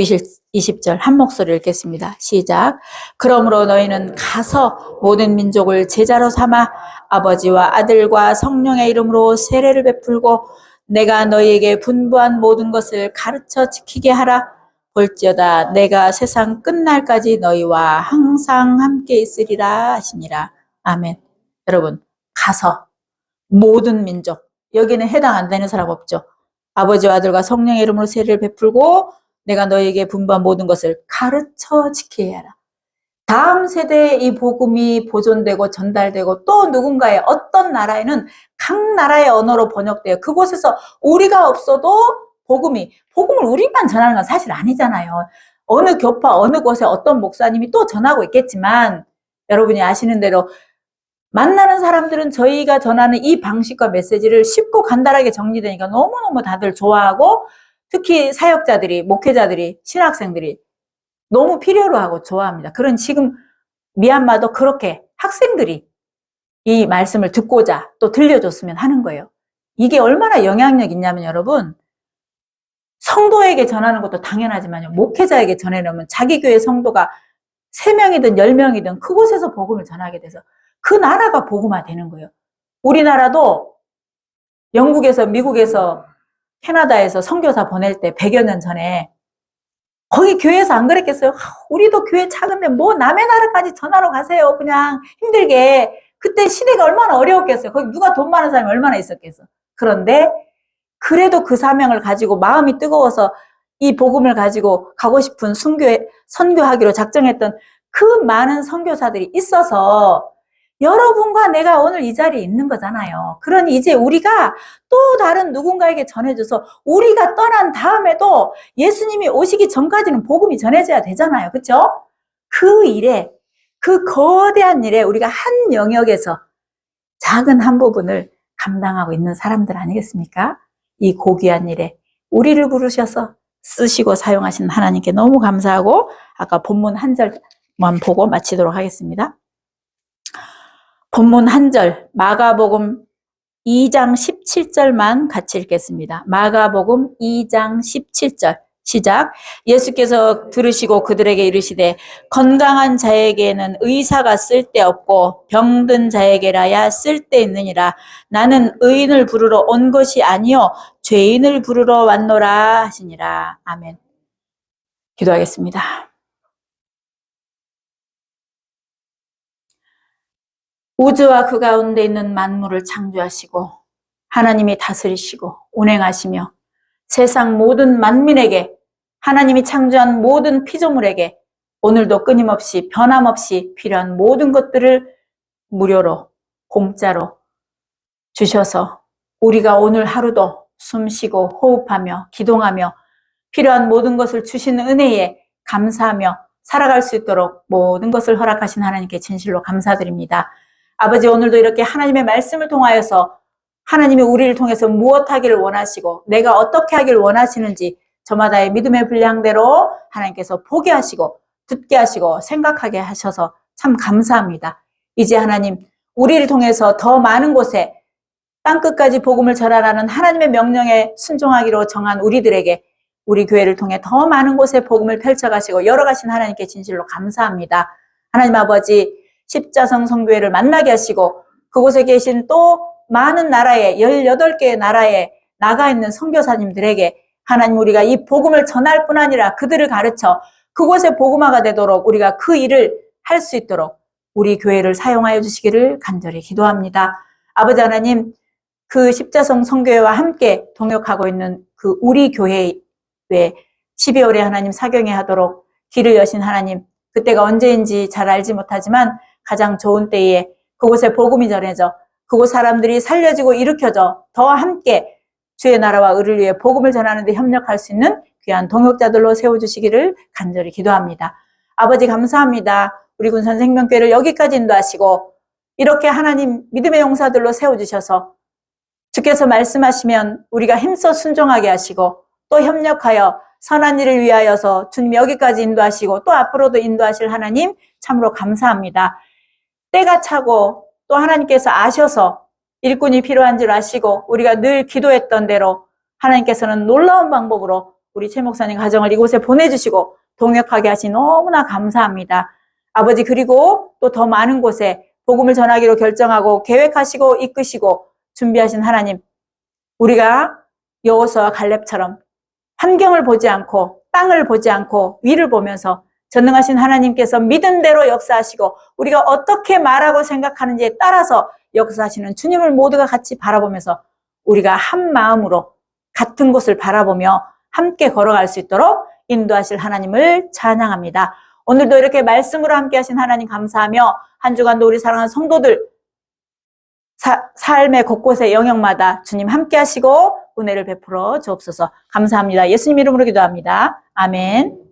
20절 한 목소리 읽겠습니다. 시작. 그러므로 너희는 가서 모든 민족을 제자로 삼아 아버지와 아들과 성령의 이름으로 세례를 베풀고 내가 너희에게 분부한 모든 것을 가르쳐 지키게 하라. 볼지어다 내가 세상 끝날까지 너희와 항상 함께 있으리라 하시니라. 아멘. 여러분 가서 모든 민족 여기는 해당 안 되는 사람 없죠. 아버지와 아들과 성령의 이름으로 세례를 베풀고 내가 너에게 분부한 모든 것을 가르쳐 지키게 하라. 다음 세대에 이 복음이 보존되고 전달되고 또 누군가의 어떤 나라에는 각 나라의 언어로 번역돼요. 그곳에서 우리가 없어도 복음을 우리만 전하는 건 사실 아니잖아요. 어느 교파 어느 곳에 어떤 목사님이 또 전하고 있겠지만 여러분이 아시는 대로 만나는 사람들은 저희가 전하는 이 방식과 메시지를 쉽고 간단하게 정리되니까 너무너무 다들 좋아하고 특히 사역자들이, 목회자들이, 신학생들이 너무 필요로 하고 좋아합니다. 그런 지금 미얀마도 그렇게 학생들이 이 말씀을 듣고자 또 들려줬으면 하는 거예요. 이게 얼마나 영향력 있냐면 여러분 성도에게 전하는 것도 당연하지만요. 목회자에게 전해놓으면 자기 교회 성도가 3명이든 10명이든 그곳에서 복음을 전하게 돼서 그 나라가 복음화 되는 거예요. 우리나라도 영국에서 미국에서 캐나다에서 선교사 보낼 때 100여 년 전에 거기 교회에서 안 그랬겠어요? 우리도 교회 작은데 뭐 남의 나라까지 전하러 가세요. 그냥 힘들게. 그때 시대가 얼마나 어려웠겠어요. 거기 누가 돈 많은 사람이 얼마나 있었겠어. 그런데 그래도 그 사명을 가지고 마음이 뜨거워서 이 복음을 가지고 가고 싶은 선교하기로 작정했던 그 많은 선교사들이 있어서 여러분과 내가 오늘 이 자리에 있는 거잖아요. 그러니 이제 우리가 또 다른 누군가에게 전해줘서 우리가 떠난 다음에도 예수님이 오시기 전까지는 복음이 전해져야 되잖아요. 그렇죠? 그 일에, 그 거대한 일에 우리가 한 영역에서 작은 한 부분을 감당하고 있는 사람들 아니겠습니까? 이 고귀한 일에 우리를 부르셔서 쓰시고 사용하시는 하나님께 너무 감사하고 아까 본문 한 절만 보고 마치도록 하겠습니다. 본문 한 절 마가복음 2장 17절만 같이 읽겠습니다. 마가복음 2장 17절 시작. 예수께서 들으시고 그들에게 이르시되 건강한 자에게는 의사가 쓸데없고 병든 자에게라야 쓸데있느니라. 나는 의인을 부르러 온 것이 아니요 죄인을 부르러 왔노라 하시니라. 아멘. 기도하겠습니다. 우주와 그 가운데 있는 만물을 창조하시고 하나님이 다스리시고 운행하시며 세상 모든 만민에게 하나님이 창조한 모든 피조물에게 오늘도 끊임없이 변함없이 필요한 모든 것들을 무료로 공짜로 주셔서 우리가 오늘 하루도 숨쉬고 호흡하며 기동하며 필요한 모든 것을 주시는 은혜에 감사하며 살아갈 수 있도록 모든 것을 허락하신 하나님께 진실로 감사드립니다. 아버지 오늘도 이렇게 하나님의 말씀을 통하여서 하나님이 우리를 통해서 무엇 하기를 원하시고 내가 어떻게 하기를 원하시는지 저마다의 믿음의 분량대로 하나님께서 보게 하시고 듣게 하시고 생각하게 하셔서 참 감사합니다. 이제 하나님 우리를 통해서 더 많은 곳에 땅끝까지 복음을 전하라는 하나님의 명령에 순종하기로 정한 우리들에게 우리 교회를 통해 더 많은 곳에 복음을 펼쳐가시고 열어가신 하나님께 진실로 감사합니다. 하나님 아버지 십자성 성교회를 만나게 하시고 그곳에 계신 또 많은 나라에 18개의 나라에 나가 있는 선교사님들에게 하나님 우리가 이 복음을 전할 뿐 아니라 그들을 가르쳐 그곳에 복음화가 되도록 우리가 그 일을 할 수 있도록 우리 교회를 사용하여 주시기를 간절히 기도합니다. 아버지 하나님 그 십자성 성교회와 함께 동역하고 있는 그 우리 교회에 12월에 하나님 사경회 하도록 길을 여신 하나님 그때가 언제인지 잘 알지 못하지만 가장 좋은 때에 그곳에 복음이 전해져 그곳 사람들이 살려지고 일으켜져 더 함께 주의 나라와 의를 위해 복음을 전하는 데 협력할 수 있는 귀한 동역자들로 세워주시기를 간절히 기도합니다. 아버지 감사합니다. 우리 군산 생명교회를 여기까지 인도하시고 이렇게 하나님 믿음의 용사들로 세워주셔서 주께서 말씀하시면 우리가 힘써 순종하게 하시고 또 협력하여 선한 일을 위하여서 주님 여기까지 인도하시고 또 앞으로도 인도하실 하나님 참으로 감사합니다. 때가 차고 또 하나님께서 아셔서 일꾼이 필요한 줄 아시고 우리가 늘 기도했던 대로 하나님께서는 놀라운 방법으로 우리 최 목사님 가정을 이곳에 보내주시고 동역하게 하시 너무나 감사합니다. 아버지 그리고 또 더 많은 곳에 복음을 전하기로 결정하고 계획하시고 이끄시고 준비하신 하나님 우리가 여호수아와 갈렙처럼 환경을 보지 않고 땅을 보지 않고 위를 보면서 전능하신 하나님께서 믿은 대로 역사하시고 우리가 어떻게 말하고 생각하는지에 따라서 역사하시는 주님을 모두가 같이 바라보면서 우리가 한 마음으로 같은 곳을 바라보며 함께 걸어갈 수 있도록 인도하실 하나님을 찬양합니다. 오늘도 이렇게 말씀으로 함께 하신 하나님 감사하며 한 주간도 우리 사랑하는 성도들 삶의 곳곳의 영역마다 주님 함께 하시고 은혜를 베풀어 주옵소서. 감사합니다. 예수님 이름으로 기도합니다. 아멘.